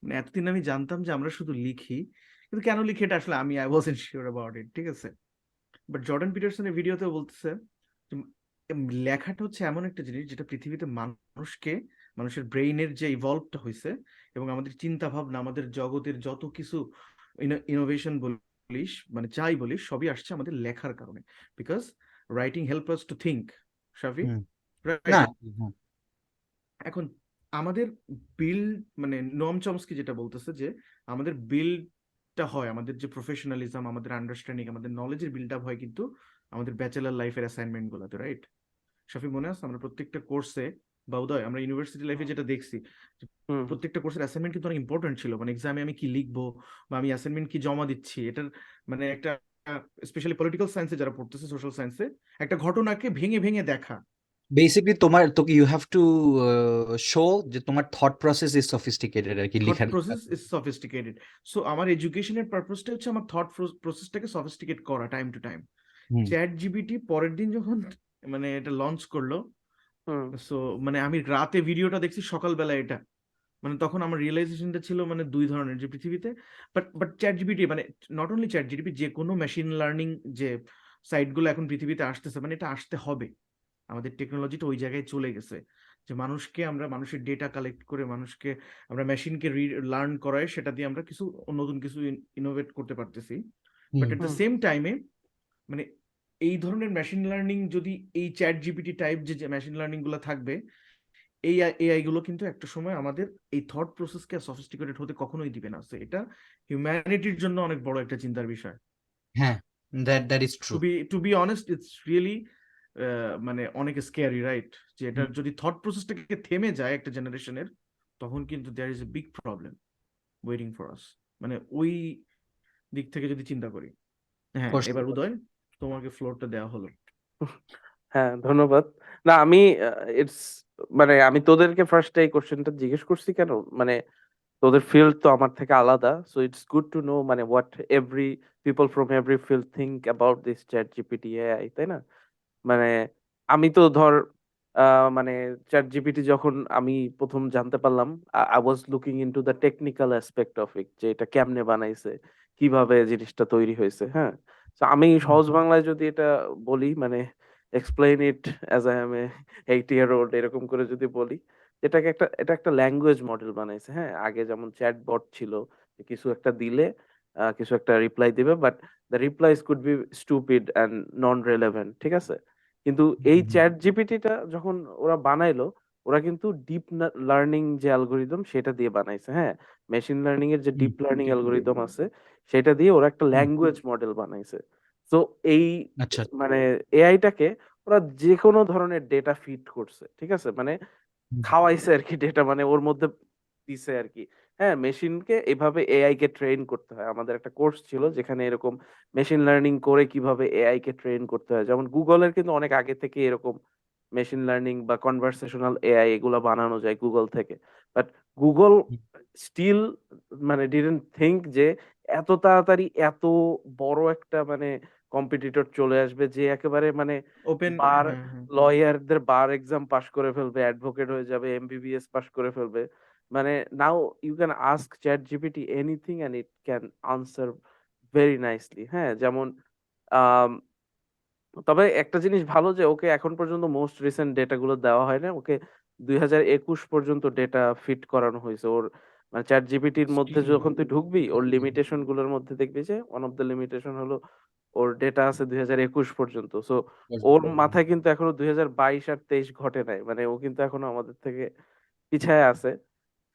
মানে এতদিন আমি জানতাম যে আমরা শুধু লিখি, কিন্তু কেন লিখি এটা আসলে আমি I wasn't sure about it, ঠিক আছে। বাট জর্ডান পিটারসনের ভিডিওতেও বলতেছে যে লেখাটা হচ্ছে এমন একটা জিনিস যেটা পৃথিবীতে মানুষকে মানুষের ব্রেইনের যে ইভলভটা হয়েছে এবং আমাদের চিন্তা ভাবনা, আমাদের জগতের যত কিছু ইনোভেশন বলিস, মানে যাই বলিস, সবই আসছে আমাদের লেখার কারণে, because writing help us to think, Shafi, হুম। না, রাইট? হ্যাঁ, এখন আমাদের বিল্ড, মানে নোম চমস্কি যেটা বলতেছে যে আমাদের বিল্ডটা হয়, আমাদের যে প্রফেশনালিজম, আমাদের আন্ডারস্ট্যান্ডিং, আমাদের নলেজের বিল্ড আপ হয় কিন্তু আমাদের ব্যাচেলার লাইফের অ্যাসাইনমেন্ট গুলোতে, রাইট? শাফি, মনে আছে আমরা প্রত্যেকটা কোর্সে বা উদয় আমরা ইউনিভার্সিটি লাইফে যেটা দেখছি, যে হুম প্রত্যেকটা কোর্সের অ্যাসাইনমেন্ট কিন্তু অনেক ইম্পর্টেন্ট ছিল, মানে এক্সামে আমি কি লিখবো বা আমি অ্যাসাইনমেন্ট কি জমা দিচ্ছি, এটার মানে একটা, স্পেশালি পলিটিক্যাল সায়েন্সে যারা পড়তেছে, সোশ্যাল সায়েন্সে, একটা ঘটনাকে ভেঙে ভেঙে দেখা। বেসিকলি তোকে ইউ হ্যাভ টু শো যে তোমার থট প্রসেস ইজ সফিস্টিকেটেড আর কি থট লেখার প্রসেস ইজ সফিস্টিকেটেড। সো আমার এডুকেশনের পারপাসটা হচ্ছে আমার থট প্রসেসটাকে সফিস্টিকেট করা time to time. Hmm chat GPT পরের দিন যখন মানে এটা লঞ্চ করলো, হুম সো মানে আমি রাতে ভিডিওটা দেখছি, সকালবেলা এটা, মানে তখন আমার রিয়েলাইজেশনটা ছিল মানে দুই ধরনের, যে পৃথিবীতে বাট চ্যাট জিপিটি মানে নট অনলি চ্যাট জিপিটি, যে কোনো মেশিন লার্নিং যে সাইটগুলো এখন পৃথিবীতে আসতেছে, মানে এটা আসতে হবে, আমাদের টেকনোলজিটা ওই জায়গায় চলে গেছে যে মানুষকে আমরা, মানুষের ডেটা কালেক্ট করে মানুষকে আমরা মেশিনকে লার্ন করায়, সেটা দিয়ে আমরা কিছু নতুন কিছু ইনোভেট করতে পারতেছি। But hmm at the hmm same টাইমে মানে এই ধরনের মেশিন লার্নিং যদি, এই চ্যাট জিপিটি টাইপ যে মেশিন লার্নিং গুলো থাকবে, এই এআই গুলো কিন্তু একটা সময় আমাদের এই থট প্রসেসকে সফিস্টিকেটেড হতে কখনোই দিবে না। So এটা হিউম্যানিটির জন্য অনেক বড় একটা চিন্তার বিষয়। হ্যাঁ, that is true. To be honest, it's really মানে অনেক স্ক্যারি, রাইট? যে এটা যদি থট প্রসেসটাকে থেমে যায় একটা জেনারেশনের, তখন কিন্তু there is a big problem waiting for us, মানে ওই দিক থেকে যদি চিন্তা করি। হ্যাঁ, কষ্ট। এবার উদয়, তোমাকে ফ্লোরটা দেওয়া হলো। হ্যাঁ, ধন্যবাদ। না, আমি ইটস মানে আমি তোদেরকে ফার্স্ট এই কোশ্চেনটা জিজ্ঞেস করছি কেন, মানে তোদের ফিল্ড তো আমার থেকে আলাদা, so it's good to know মানে what every people from every field think about this chat GPT AI, তাই না? মানে আমি তো ধর মানে চ্যাট জিপিটি যখন আমি প্রথম জানতে পারলাম, I was looking into the technical aspect of it, যে এটা কেমনে বানাইছে, কিভাবে জিনিসটা তৈরি হয়েছে। হ্যাঁ, তো আমি সহজ বাংলায় যদি এটা বলি, মানে explain it as I M A 80-year-old, এরকম করে যদি বলি, এটা একটা ল্যাঙ্গুয়েজ মডেল বানাইছে। হ্যাঁ, আগে যেমন চ্যাট বট ছিল, যে কিছু একটা দিলে কিছু একটা রিপ্লাই দিবে, but the replies could be stupid and non relevant, ঠিক আছে? কিন্তু এই চ্যাট জিপিটিটা যখন ওরা বানাইলো, ওরা কিন্তু ডিপ লার্নিং যে অ্যালগোরিদম সেটা দিয়ে বানাইছে। হ্যাঁ, মেশিন লার্নিং এর যে ডিপ লার্নিং অ্যালগোরিদম আছে, সেটা দিয়ে ওরা একটা ল্যাঙ্গুয়েজ মডেল বানাইছে। তো এই আচ্ছা। মানে এআইটাকে ওরা যে কোনো ধরনের ডেটা ফিড করছে, ঠিক আছে? মানে হুম, খাওয়াইছে আর কি ডেটা, মানে ওর মধ্যে দিছে আর কি। হ্যাঁ, মেশিনকে এভাবে এআই কে ট্রেন করতে হয়। আমাদের একটা কোর্স ছিল যেখানে এরকম মেশিন লার্নিং করে কিভাবে এআই কে ট্রেন করতে হয়। যেমন গুগলের কিন্তু অনেক আগে থেকে এরকম মেশিন লার্নিং বা কনভারসেশনাল এআই এগুলা বানানো যায় গুগল থেকে। বাট গুগল হুম, স্টিল মানে ডিডন্ট থিংক যে এত তাড়াতাড়ি এত বড় একটা মানে কম্পিটিটর চলে আসবে, যে একেবারে মানে ওপেন, বার হ্যাঁ হ্যাঁ। লয়ারদের বার এক্সাম পাশ করে ফেলবে, অ্যাডভোকেট হয়ে যাবে, এমবিবিএস পাশ করে ফেলবে। মানে now you can ask chat GPT anything and it can answer very nicely. হ্যাঁ, যেমন আম, তবে একটা জিনিস ভালো যে ওকে এখন পর্যন্ত মোস্ট রিসেন্ট ডেটা গুলো দেওয়া হয় না, ওকে 2021 পর্যন্ত ডেটা ফিট করানো হয়েছে ওর। মানে চ্যাট জিপিটির মধ্যে Still, যখন তুই ঢুকবি, ওর লিমিটেশন গুলোর মধ্যে দেখবি যে ওয়ান অফ দ্য লিমিটেশন হলো ওর ডেটা আছে 2021 পর্যন্ত। সো ওর মাথায় কিন্তু এখনো 2022 আর 23 ঘটে নাই, মানে ও কিন্তু এখনো আমাদের থেকে পিছায় আছে।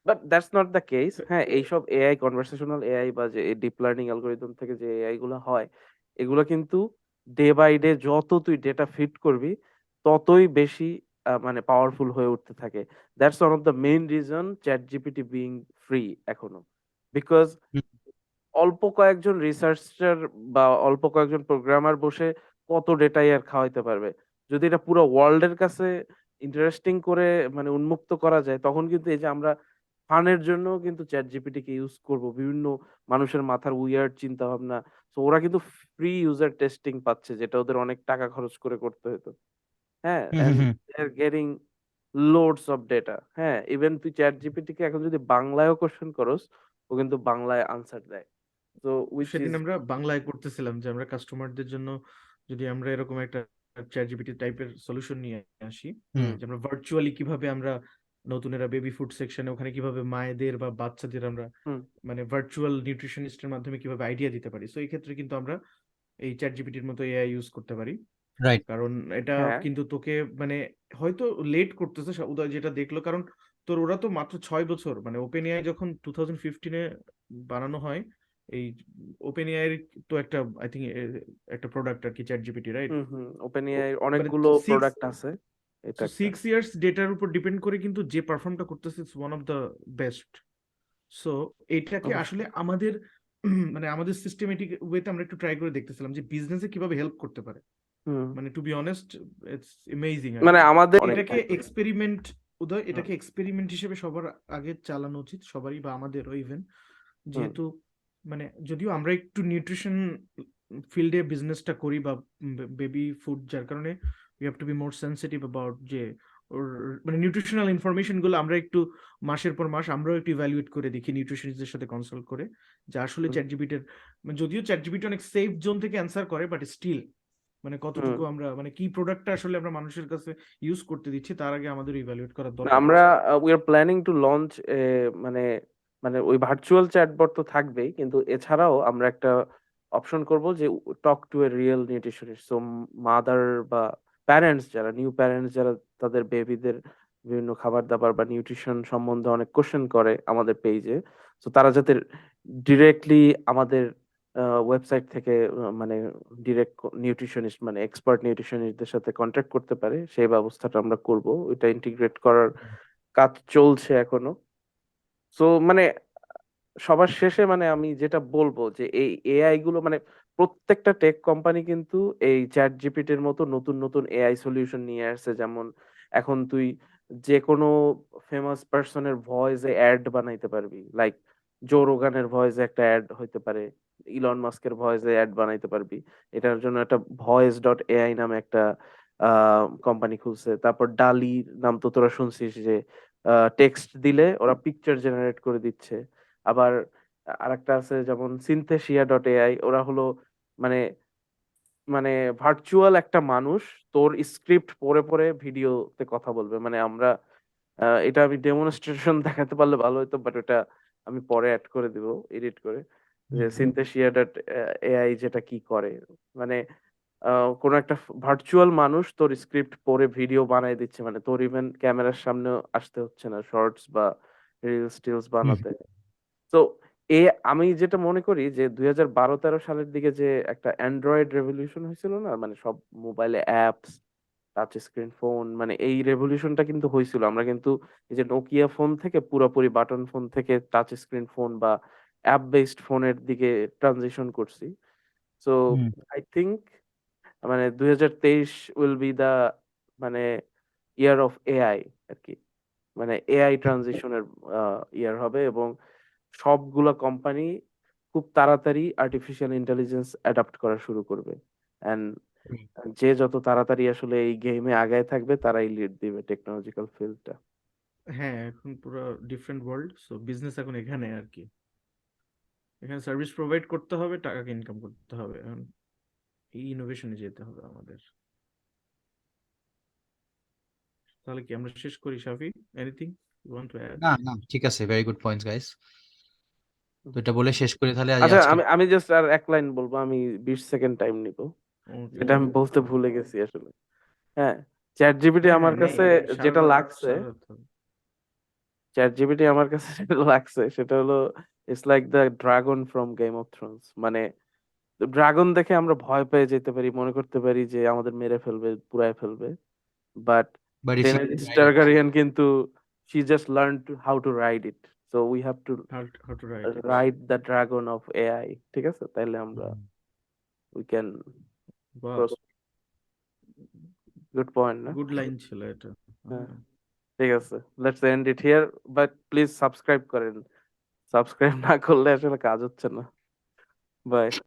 But that's not the case. হ্যাঁ, এইসব এআই, কনভারসেশনাল এআই বা যে ডিপ লার্নিং অ্যালগোরিদম থেকে যে এআই গুলো হয়, এগুলো কিন্তু ডে বাই ডে যত তুই ডেটা ফিট করবি, ততই বেশি মানে পাওয়ারফুল হয়ে উঠতে থাকে। That's one of the main reason chat GPT being free এখনো, বিকজ অল্প কয়েকজন রিসার্চার বা অল্প কয়েকজন প্রোগ্রামার বসে কত ডেটাই আর খাওয়াইতে পারবে। যদি এটা পুরো ওয়ার্ল্ডের কাছে ইন্টারেস্টিং করে মানে উন্মুক্ত করা যায়, তখন কিন্তু এই যে আমরা ফানের জন্য কিন্তু চ্যাট জিপিটি কে ইউজ করব, বিভিন্ন মানুষের মাথার উইয়ার্ড চিন্তা ভাবনা। তো ওরা কিন্তু ফ্রি ইউজার টেস্টিং পাচ্ছে, যেটা ওদের অনেক টাকা খরচ করে করতে হতো। হ্যাঁ, হুম, হুম, and hmm. They are getting loads of data. হ্যাঁ, ইভেন তুই চ্যাট জিপিটি কে এখন যদি বাংলায়ও কোশ্চেন করস, ও কিন্তু বাংলায় আনসার দেয়। তো উইচ সেদিন ইজ আমরা বাংলায় করতেছিলাম যে আমরা কাস্টমারদের জন্য যদি আমরা এরকম একটা চ্যাট জিপিটি টাইপের সলিউশন নিয়ে আসি, হুম, যে আমরা ভার্চুয়ালি কিভাবে আমরা নতুনেরা বেবি ফুড সেকশনে ওখানে কিভাবে মায়েদের বা বাচ্চাদের আমরা হুম মানে ভার্চুয়াল নিউট্রিশনিস্টের মাধ্যমে কিভাবে আইডিয়া দিতে পারি। সো এই ক্ষেত্রে কিন্তু আমরা এই চ্যাট জিপিটির মতো এআই ইউজ করতে পারি। রাইট। কারণ এটা হ্যাঁ কিন্তু তোকে মানে হয়তো লেট করতেছে উদয় যেটা দেখলো, কারণ তোর ওরা তো মাত্র 6 বছর, মানে ওপেন এআই যখন 2015-এ বানানো হয়, এই ওপেন এআই তো একটা আই থিঙ্ক একটা প্রোডাক্ট আর কি chat GPT, right? Open AI মানে অনেকগুলো 6 প্রোডাক্ট আছে, এটা একটা 6 ইয়ার্স ডেটার উপর ডিপেন্ড করে কিন্তু যে পারফর্মটা করতেছে it's one of the best. So এইটাকে অবশ্যই। আসলে আমাদের মানে আমাদের সিস্টেমেটিক ওয়েতে আমরা একটু ট্রাই করে দেখতেছিলাম যে বিজনেসে কিভাবে হেল্প করতে পারে। হুম মানে to be honest it's amazing আর মানে কি। আমাদের এটাকে অনেক এক্সপেরিমেন্ট, উদয়, হুম এটাকে এক্সপেরিমেন্ট হিসেবে সবার আগে চালানো উচিত, সবারই বা আমাদেরও ইভেন। হুম যেহেতু মানে যদিও আমরা একটু নিউট্রিশন ফিল্ডে বিজনেসটা করি বা বেবি ফুড, যার কারণে we have to be more sensitive about যে ওর মানে নিউট্রিশনাল ইনফরমেশন গুলো আমরা একটু মাসের পর মাস আমরাও একটু ইভ্যালুয়েট করে দেখি নিউট্রিশনিস্টদের সাথে কনসাল্ট করে, যে আসলে হুম চ্যাট জিপিটির যদিও চ্যাট জিপিটি অনেক সেফ জোন থেকে অ্যান্সার করে, বাট স্টিল মানে হুম। কতটুকু আমরা মানে কি প্রোডাক্টটা আসলে আমরা মানুষের কাছে ইউজ করতে দিচ্ছি তার আগে আমাদের ইভ্যালুয়েট করার না, দরকার আমরা আছে। We are planning to launch মানে মানে ওই ভার্চুয়াল চ্যাটবট তো থাকবেই, কিন্তু এছাড়াও আমরা একটা অপশন করব যে talk to A real nutritionist. So mother বা প্যারেন্টস যারা নিউ প্যারেন্টস যারা তাদের বেবিদের বিভিন্ন খাবার দাবার বা নিউট্রিশন সম্বন্ধে অনেক কোশ্চেন করে আমাদের পেজে, তো তারা যাতে ডিরেক্টলি আমাদের ওয়েবসাইট থেকে মানে ডিরেক্ট নিউট্রিশনিস্ট মানে এক্সপার্ট নিউট্রিশনিস্টদের সাথে কন্ট্যাক্ট করতে পারে, সেই ব্যবস্থাটা আমরা করব। ওইটা ইন্টিগ্রেট করার কাজ চলছে এখনো। সো মানে সবার শেষে মানে আমি যেটা বলবো যে এই এআই গুলো মানে প্রত্যেকটা টেক কোম্পানি কিন্তু এই চ্যাট জিপিটির মতো নতুন নতুন এআই সলিউশন নিয়ে আসছে। যেমন এখন তুই যে কোনো ফেমাস পার্সনের ভয়েসে অ্যাড বানাইতে পারবি, লাইক জো রোগানের ভয়েসে একটা অ্যাড হইতে পারে, ইলন মাস্কের ভয়েসে অ্যাড বানাইতে পারবি। এটার জন্য একটা ভয়েস ডট এআই নামে একটা কোম্পানি খুলছে। তারপর ডালি নাম তো তোরা শুনছিস, যে টেক্সট দিলে ওরা পিকচার জেনারেট করে দিচ্ছে। আবার আরেকটা আছে যেমন সিনথেসিয়া ডট এআই, ওরা হলো মানে মানে ভার্চুয়াল একটা মানুষ তোর স্ক্রিপ্ট পড়ে পড়ে ভিডিওতে কথা বলবে। মানে আমরা এটা আমি ডেমনস্ট্রেশন দেখাতে পারলে ভালো হতো, বাট ওটা আমি পরে অ্যাড করে দিব এডিট করে, যে সিনথেসিয়া ডট এআই যেটা কি করে। মানে কোনো একটা ভার্চুয়াল মানুষ তোর স্ক্রিপ্ট পড়ে ভিডিও বানায় দিচ্ছে, মানে তোর ইভেন ক্যামেরার সামনে আসতে হচ্ছে না শর্টস বা রিলস টিলস বানাতে। তো এ আমি যেটা মনে করি যে 2012-13 সালের দিকে যে একটা অ্যান্ড্রয়েড রেভলিউশন হয়েছিল না, মানে সব মোবাইলে অ্যাপস, টাচ স্ক্রিন ফোন, মানে এই রেভলিউশনটা কিন্তু হয়েছিল। আমরা কিন্তু এই যে নোকিয়া ফোন থেকে পুরোপুরি বাটন ফোন থেকে টাচ স্ক্রিন ফোন বা অ্যাপ বেসড ফোনের দিকে ট্রানজিশন করছি। সো আই থিংক মানে 2023 উইল বি দা মানে ইয়ার অফ এআই আর কি। মানে এআই ট্রানজিশনের ইয়ার হবে, এবং সবগুলা কোম্পানি খুব তাড়াতাড়ি আর্টিফিশিয়াল ইন্টেলিজেন্স অ্যাডাপ্ট করা শুরু করবে। এন্ড যে যত তাড়াতাড়ি আসলে এই গেমে আগায় থাকবে তারাই লিড দিবে টেকনোলজিক্যাল ফিল্ডটা। হ্যাঁ, এখন পুরো ডিফারেন্ট ওয়ার্ল্ড, সো বিজনেস এখন এখানে আর কি, এখানে সার্ভিস প্রোভাইড করতে হবে, টাকাকে ইনকাম করতে হবে, এখন এই ইনোভেশনে যেতে হবে আমাদের। তাহলে কি আমরা শেষ করি, Shafi? Anything you want to add? না না, ঠিক আছে, ভেরি গুড পয়েন্টস গাইস। তো এটা বলে শেষ করে তাহলে আচ্ছা, আজকে। আমি আমি জাস্ট আর এক লাইন বলবো, আমি 20 সেকেন্ড টাইম নিব, ওকে, যেটা আমি ওকে। বলতে ভুলে গেছি আসলে। হ্যাঁ, চ্যাট জিপিটি হ্যাঁ, আমার হ্যাঁ, নেই, কাছে যেটা সারা লাগছে, সারা রাত হবে। চ্যাট জিপিটি আমার কাছে যেটা লাগছে সেটা হলো it's like the dragon from game of Thrones. মানে ড্রাগন দেখে আমরা ভয় পেয়ে যেতে পারি, মনে করতে পারি যে আমাদের মেরে ফেলবে, পুরায় ফেলবে, but but if you Daenerys right it, Targaryen কিন্তু she just learned how to ride it, so we have to How to write it? ride the dragon of AI। ঠিক আছে, তাইলে আমরা we can বাহ, cross। good point না? Good line ছিল এটা। হ্যাঁ, হ্যাঁ। ঠিক আছে, let's end it here, but please subscribe করেন। সাবস্ক্রাইব না করলে আসলে কাজ হচ্ছে না। বাই।